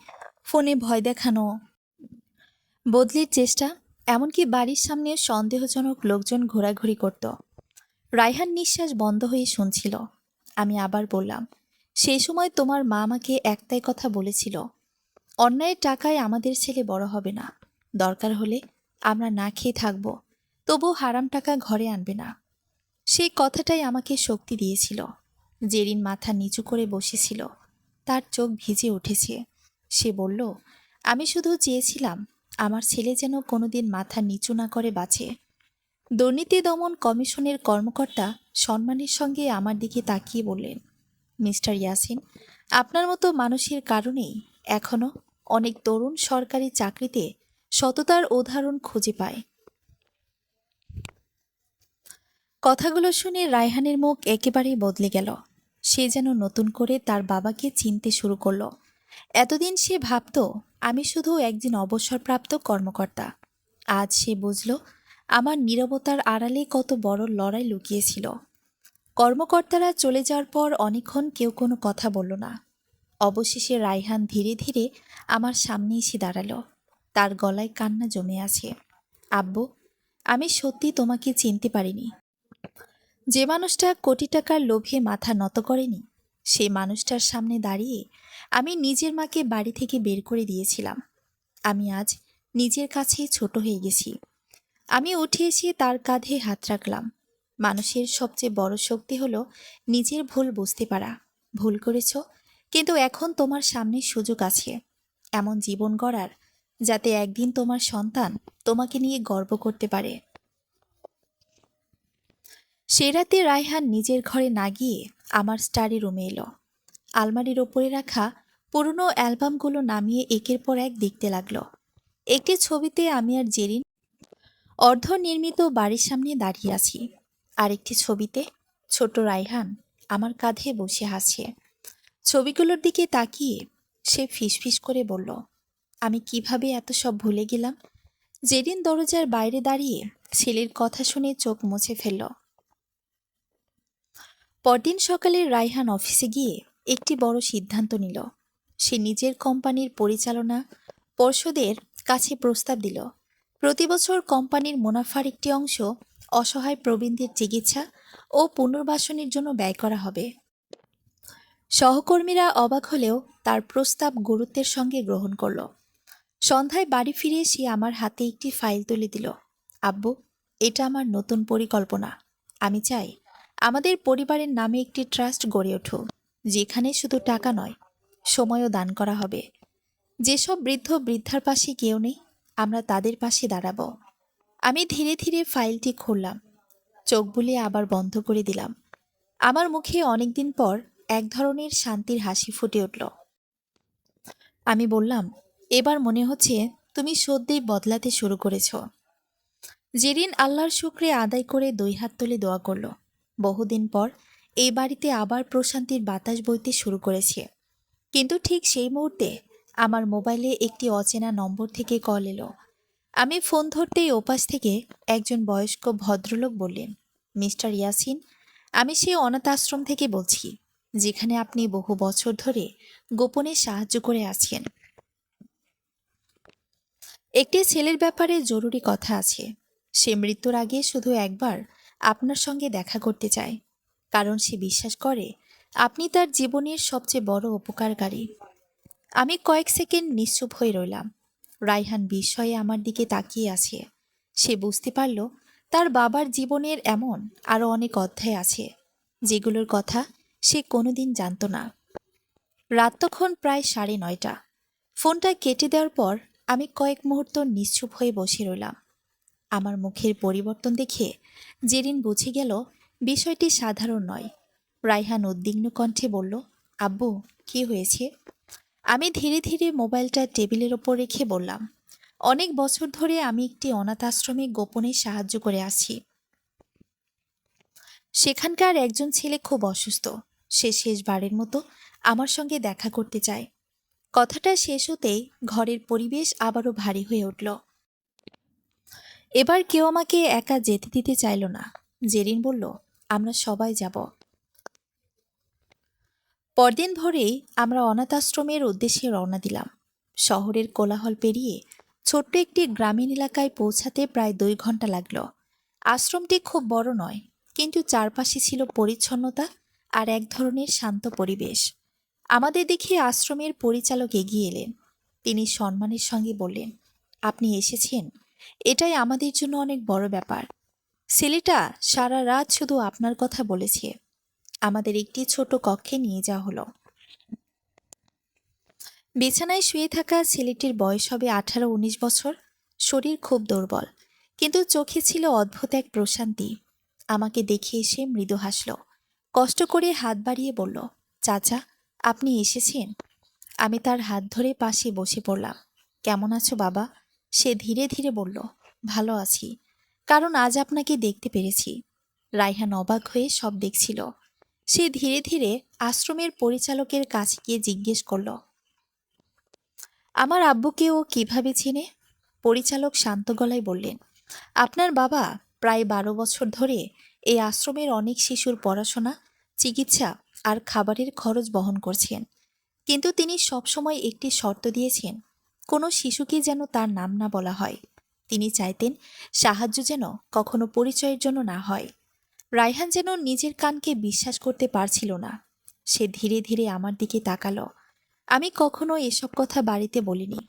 ফোনে ভয় দেখানো, বদলির চেষ্টা, এমনকি বাড়ির সামনে সন্দেহজনক লোকজন ঘোরাঘুরি করত। রায়হান নিঃশ্বাস বন্ধ হয়ে শুনছিল। আমি আবার বললাম, সেই সময় তোমার মা আমাকে একটাই কথা বলেছিল, অন্যায়ের টাকায় আমাদের ছেলে বড় হবে না। দরকার হলে আমরা না খেয়ে থাকব, তবু হারাম টাকা ঘরে আনবে না। সেই কথাটাই আমাকে শক্তি দিয়েছিল। জেরিন মাথা নিচু করে বসেছিল, তার চোখ ভিজে উঠেছে। সে বলল, আমি শুধু চেয়েছিলাম আমার ছেলে যেন কোনোদিন মাথা নিচু না করে বাঁচে। দুর্নীতি দমন কমিশনের কর্মকর্তা সম্মানের সঙ্গে আমার দিকে তাকিয়ে বললেন, মিস্টার ইয়াসিন, আপনার মতো মানুষের কারণেই এখনো অনেক তরুণ সরকারি চাকরিতে সততার উদাহরণ খুঁজে পায়। কথাগুলো শুনে রায়হানের মুখ একেবারেই বদলে গেল। সে যেন নতুন করে তার বাবাকে চিনতে শুরু করল। এতদিন সে ভাবত আমি শুধু একজন অবসরপ্রাপ্ত কর্মকর্তা। আজ সে বুঝল আমার নীরবতার আড়ালে কত বড় লড়াই লুকিয়েছিল। কর্মকর্তারা চলে যাওয়ার পর অনেকক্ষণ কেউ কোনো কথা বলল না। অবশেষে রায়হান ধীরে ধীরে আমার সামনে এসে দাঁড়ালো। তার গলায় কান্না জমে আছে। আব্বু, আমি সত্যি তোমাকে চিনতে পারিনি। যে মানুষটা কোটি টাকার লোভে মাথা নত করেনি, সেই মানুষটার সামনে দাঁড়িয়ে আমি নিজের মাকে বাড়ি থেকে বের করে দিয়েছিলাম। আমি আজ নিজের কাছেই ছোট হয়ে গেছি। আমি উঠে এসে তার কাঁধে হাত রাখলাম। মানুষের সবচেয়ে বড় শক্তি হলো নিজের ভুল বুঝতে পারা। ভুল করেছ, কিন্তু এখন তোমার সামনে সুযোগ আছে এমন জীবন গড়ার, যাতে একদিন তোমার সন্তান তোমাকে নিয়ে গর্ব করতে পারে। সে রাতে রায়হান নিজের ঘরে না গিয়ে আমার স্টাডি রুমে এলো। আলমারির ওপরে রাখা পুরনো অ্যালবামগুলো নামিয়ে একের পর এক দেখতে লাগলো। একটি ছবিতে আমি আর জেরিন অর্ধনির্মিত বাড়ির সামনে দাঁড়িয়ে আছি। আরেকটি ছবিতে ছোট রায়হান আমার কাঁধে বসে হাসছে। ছবিগুলোর দিকে তাকিয়ে সে ফিসফিস করে বলল, আমি কিভাবে এত সব ভুলে গেলাম। জেরিন দরজার বাইরে দাঁড়িয়ে ছেলের কথা শুনে চোখ মুছে ফেলল। পরদিন সকালে রায়হান অফিসে গিয়ে একটি বড় সিদ্ধান্ত নিল। সে নিজের কোম্পানির পরিচালনা পর্ষদের কাছে প্রস্তাব দিল, প্রতি বছর কোম্পানির মুনাফার একটি অংশ অসহায় প্রবীণদের চিকিৎসা ও পুনর্বাসনের জন্য ব্যয় করা হবে। সহকর্মীরা অবাক হলেও তার প্রস্তাব গুরুত্বের সঙ্গে গ্রহণ করল। সন্ধ্যায় বাড়ি ফিরে সে আমার হাতে একটি ফাইল তুলে দিল। আব্বু, এটা আমার নতুন পরিকল্পনা। আমি চাই আমাদের পরিবারের নামে একটি ট্রাস্ট গড়ে উঠুক, যেখানে শুধু টাকা নয়, সময়ও দান করা হবে। যেসব বৃদ্ধ বৃদ্ধার পাশে কেউ নেই, আমরা তাদের পাশে দাঁড়াবো। আমি ধীরে ধীরে ফাইলটি খুললাম, চোখ বুলিয়ে আবার বন্ধ করে দিলাম। আমার মুখে অনেকদিন পর এক ধরনের শান্তির হাসি ফুটে উঠল। আমি বললাম, এবার মনে হচ্ছে তুমি সত্যিই বদলাতে শুরু করেছ। জেরিন আল্লাহর শুকরে আদায় করে 2 হাত তুলে দোয়া করল। বহুদিন পর এই বাড়িতে আবার প্রশান্তির বাতাস বইতে শুরু করেছে। কিন্তু ঠিক সেই মুহূর্তে আমার মোবাইলে একটি অচেনা নম্বর থেকে কল এলো। আমি ফোন ধরতেই ওপাশ থেকে একজন বয়স্ক ভদ্রলোক বললেন, মিস্টার ইয়াসিন, আমি সেই অনাথ আশ্রম থেকে বলছি, যেখানে আপনি বহু বছর ধরে গোপনে সাহায্য করে আছেন। একটি ছেলের ব্যাপারে জরুরি কথা আছে। সে মৃত্যুর আগে শুধু একবার আপনার সঙ্গে দেখা করতে চায়, কারণ সে বিশ্বাস করে আপনি তার জীবনের সবচেয়ে বড় উপকারকারী। আমি কয়েক সেকেন্ড নিশ্চুপ হয়ে রইলাম। রায়হান বিস্ময়ে আমার দিকে তাকিয়ে আছে। সে বুঝতে পারল তার বাবার জীবনের এমন আরও অনেক অধ্যায় আছে যেগুলোর কথা সে কোনোদিন জানত না। রাত তখন প্রায় 9:30। ফোনটা কেটে দেওয়ার পর আমি কয়েক মুহূর্ত নিশ্চুপ হয়ে বসে রইলাম। আমার মুখের পরিবর্তন দেখে জেরিন বুঝে গেল বিষয়টি সাধারণ নয়। রায়হান উদ্বিগ্ন কণ্ঠে বলল, আব্বু, কি হয়েছে? আমি ধীরে ধীরে মোবাইলটা টেবিলের ওপর রেখে বললাম, অনেক বছর ধরে আমি একটি অনাথ আশ্রমে গোপনে সাহায্য করে আসছি। সেখানকার একজন ছেলে খুব অসুস্থ। সে শেষবারের মতো আমার সঙ্গে দেখা করতে চায়। কথাটা শেষ হতেই ঘরের পরিবেশ আবারও ভারী হয়ে উঠল। এবার কেউ আমাকে একা যেতে দিতে চাইল না। জেরিন বলল, আমরা সবাই যাব। পরদিন ভোরেই আমরা অনাথ আশ্রমের উদ্দেশ্যে রওনা দিলাম। শহরের কোলাহল পেরিয়ে ছোট্ট একটি গ্রামীণ এলাকায় পৌঁছাতে প্রায় 2 ঘন্টা লাগল। আশ্রমটি খুব বড় নয়, কিন্তু চারপাশে ছিল পরিচ্ছন্নতা আর এক ধরনের শান্ত পরিবেশ। আমাদের দেখে আশ্রমের পরিচালক এগিয়ে এলেন। তিনি সম্মানের সঙ্গে বললেন, আপনি এসেছেন, এটাই আমাদের জন্য অনেক বড় ব্যাপার। ছেলেটা সারা রাত শুধু আপনার কথা বলেছে। আমাদের একটি ছোট কক্ষে নিয়ে যাওয়া হলো। বিছানায় শুয়ে থাকা ছেলেটির বয়স হবে 18-19 বছর। শরীর খুব দুর্বল, কিন্তু চোখে ছিল অদ্ভুত এক প্রশান্তি। আমাকে দেখে এসে মৃদু হাসল। কষ্ট করে হাত বাড়িয়ে বলল, চাচা, আপনি এসেছেন। আমি তার হাত ধরে পাশে বসে পড়লাম। কেমন আছো বাবা? সে ধীরে ধীরে বলল, ভালো আছি, কারণ আজ আপনাকে দেখতে পেরেছি। রায়হান অবাক হয়ে সব দেখছিল। সে ধীরে ধীরে আশ্রমের পরিচালকের কাছে গিয়ে জিজ্ঞেস করল, আমার আব্বুকে ও কিভাবে চিনে? পরিচালক শান্ত গলায় বললেন, আপনার বাবা প্রায় 12 বছর ধরে এই আশ্রমের অনেক শিশুর পড়াশোনা, চিকিৎসা আর খাবারের খরচ বহন করছেন। কিন্তু তিনি সবসময় একটি শর্ত দিয়েছেন, কোনো শিশুকে যেন তার নাম না বলা হয়। তিনি চাইতেন সাহায্য যেন কখনো পরিচয়ের জন্য না হয়। রায়হান যেন নিজের কানকে বিশ্বাস করতে পারছিল না। সে ধীরে ধীরে আমার দিকে তাকালো। আমি কখনো এসব কথা বাড়িতে বলিনি,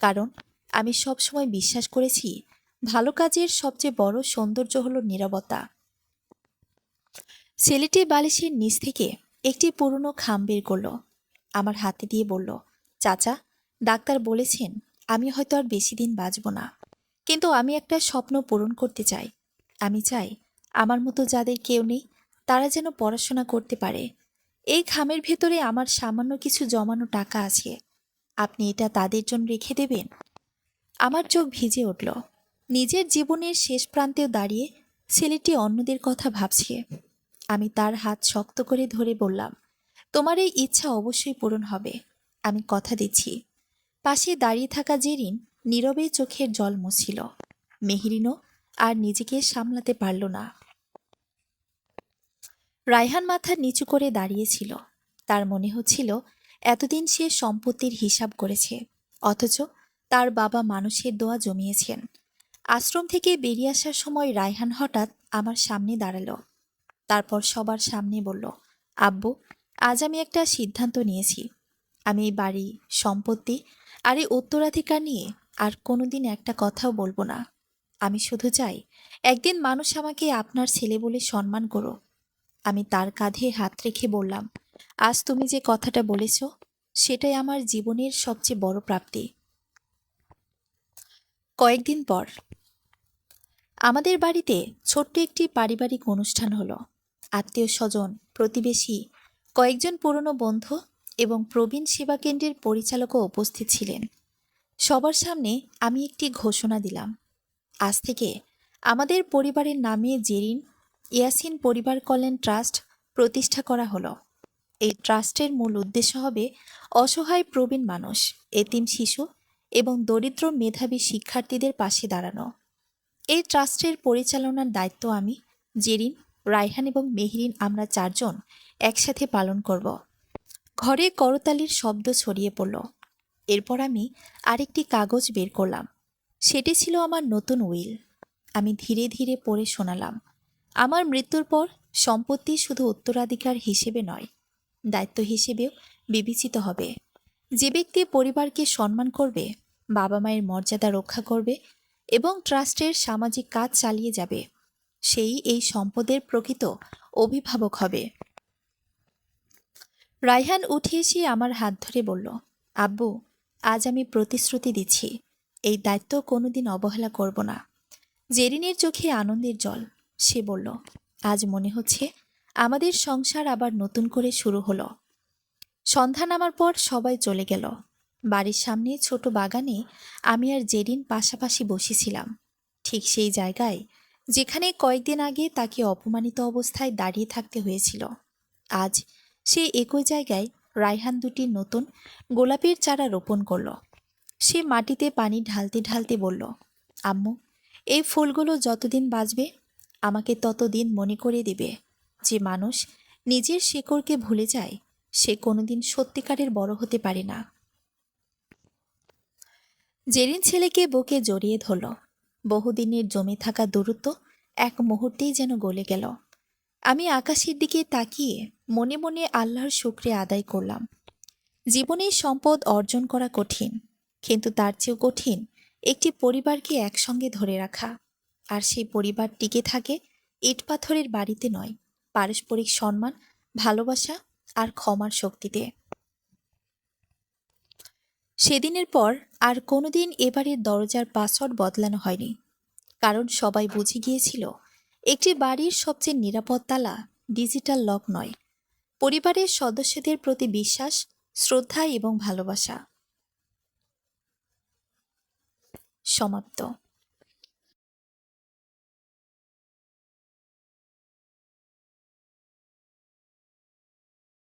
কারণ আমি সবসময় বিশ্বাস করেছি ভালো কাজের সবচেয়ে বড় সৌন্দর্য হলো নীরবতা। ছেলেটি বালিশের নিচ থেকে একটি পুরনো খাম বের করল, আমার হাতে দিয়ে বলল, চাচা, ডাক্তার বলেছেন আমি হয়তো আর বেশি দিন বাঁচব না, কিন্তু আমি একটা স্বপ্ন পূরণ করতে চাই। আমি চাই আমার মতো যাদের কেউ নেই তারা যেন পড়াশোনা করতে পারে। এই খামের ভেতরে আমার সামান্য কিছু জমানো টাকা আছে। আপনি এটা তাদের জন্য রেখে দেবেন? আমার চোখ ভিজে উঠল। নিজের জীবনের শেষ প্রান্তেও দাঁড়িয়ে ছেলেটি অন্যদের কথা ভাবছে। আমি তার হাত শক্ত করে ধরে বললাম, তোমার এই ইচ্ছা অবশ্যই পূরণ হবে, আমি কথা দিচ্ছি। পাশে দাঁড়িয়ে থাকা জেরিন নীরবে চোখের জল মুছছিল। মেহরিনও আর নিজেকে সামলাতে পারল না। রায়হান মাথা নিচু করে দাঁড়িয়েছিল। তার মনে হচ্ছিল এতদিন সে সম্পত্তির হিসাব করেছে, অথচ তার বাবা মানুষের দোয়া জমিয়েছেন। আশ্রম থেকে বেরিয়ে আসার সময় রায়হান হঠাৎ আমার সামনে দাঁড়ালো। তারপর সবার সামনে বলল, আব্বু, আজ আমি একটা সিদ্ধান্ত নিয়েছি। আমি এই বাড়ি, সম্পত্তি আর এই উত্তরাধিকার নিয়ে আর কোনোদিন একটা কথাও বলবো না। আমি শুধু চাই একদিন মানুষ আমাকে আপনার ছেলে বলে সম্মান করো। আমি তার কাঁধে হাত রেখে বললাম, আজ তুমি যে কথাটা বলেছ সেটাই আমার জীবনের সবচেয়ে বড় প্রাপ্তি। কয়েকদিন পর আমাদের বাড়িতে ছোট্ট একটি পারিবারিক অনুষ্ঠান হলো। আত্মীয় স্বজন, প্রতিবেশী, কয়েকজন পুরনো বন্ধু এবং প্রবীণ সেবা কেন্দ্রের পরিচালকও উপস্থিত ছিলেন। সবার সামনে আমি একটি ঘোষণা দিলাম, আজ থেকে আমাদের পরিবারের নামে জেরিন ইয়াসিন পরিবার কল্যাণ ট্রাস্ট প্রতিষ্ঠা করা হলো। এই ট্রাস্টের মূল উদ্দেশ্য হবে অসহায় প্রবীণ মানুষ, এতিম শিশু এবং দরিদ্র মেধাবী শিক্ষার্থীদের পাশে দাঁড়ানো। এই ট্রাস্টের পরিচালনার দায়িত্ব আমি, জেরিন, রায়হান এবং মেহরিন আমরা 4জন একসাথে পালন করব। ঘরে করতালির শব্দ ছড়িয়ে পড়ল। এরপর আমি আরেকটি কাগজ বের করলাম। সেটি ছিল আমার নতুন উইল। আমি ধীরে ধীরে পড়ে শোনালাম, আমার মৃত্যুর পর সম্পত্তি শুধু উত্তরাধিকার হিসেবে নয়, দায়িত্ব হিসেবেও বিবেচিত হবে। যে ব্যক্তি পরিবারকে সম্মান করবে, বাবা মায়ের মর্যাদা রক্ষা করবে এবং ট্রাস্টের সামাজিক কাজ চালিয়ে যাবে, সেই এই সম্পদের প্রকৃত অভিভাবক হবে। রায়হান উঠে এসে আমার হাত ধরে বলল, আব্বু, আজ আমি প্রতিশ্রুতি দিচ্ছি এই দায়িত্ব কোনোদিন অবহেলা করব না। জেরিনের চোখে আনন্দের জল। সে বলল, আজ মনে হচ্ছে আমাদের সংসার আবার নতুন করে শুরু হলো। সন্ধ্যা নামার পর সবাই চলে গেল। বাড়ির সামনে ছোট বাগানে আমি আর জেরিন পাশাপাশি বসেছিলাম, ঠিক সেই জায়গায় যেখানে কয়েকদিন আগে তাকে অপমানিত অবস্থায় দাঁড়িয়ে থাকতে হয়েছিল। আজ সে একই জায়গায় রায়হান দুটির নতুন গোলাপের চারা রোপণ করল। সে মাটিতে পানি ঢালতে ঢালতে বলল, আম্মু, এই ফুলগুলো যতদিন বাঁচবে আমাকে ততদিন মনে করে দিবে যে মানুষ নিজের শেকড়কে ভুলে যায় সে কোনোদিন সত্যিকারের বড় হতে পারে না। জেরিন ছেলেকে বুকে জড়িয়ে ধরল। বহুদিনের জমে থাকা দূরত্ব এক মুহূর্তেই যেন গলে গেল। আমি আকাশের দিকে তাকিয়ে মনে মনে আল্লাহর শুকরিয়া আদায় করলাম। জীবনে সম্পদ অর্জন করা কঠিন, কিন্তু তার চেয়েও কঠিন একটি পরিবারকে একসঙ্গে ধরে রাখা। আর সেই পরিবার টিকে থাকে ইট পাথরের বাড়িতে নয়, পারস্পরিক সম্মান, ভালোবাসা আর ক্ষমার শক্তিতে। সেদিনের পর আর কোনোদিন এবারের দরজার পাসওয়ার্ড বদলানো হয়নি, কারণ সবাই বুঝে গিয়েছিল একটি বাড়ির সবচেয়ে নিরাপদ তালা ডিজিটাল লক নয়, পরিবারের সদস্যদের প্রতি বিশ্বাস, শ্রদ্ধা এবং ভালোবাসা। সমাপ্ত।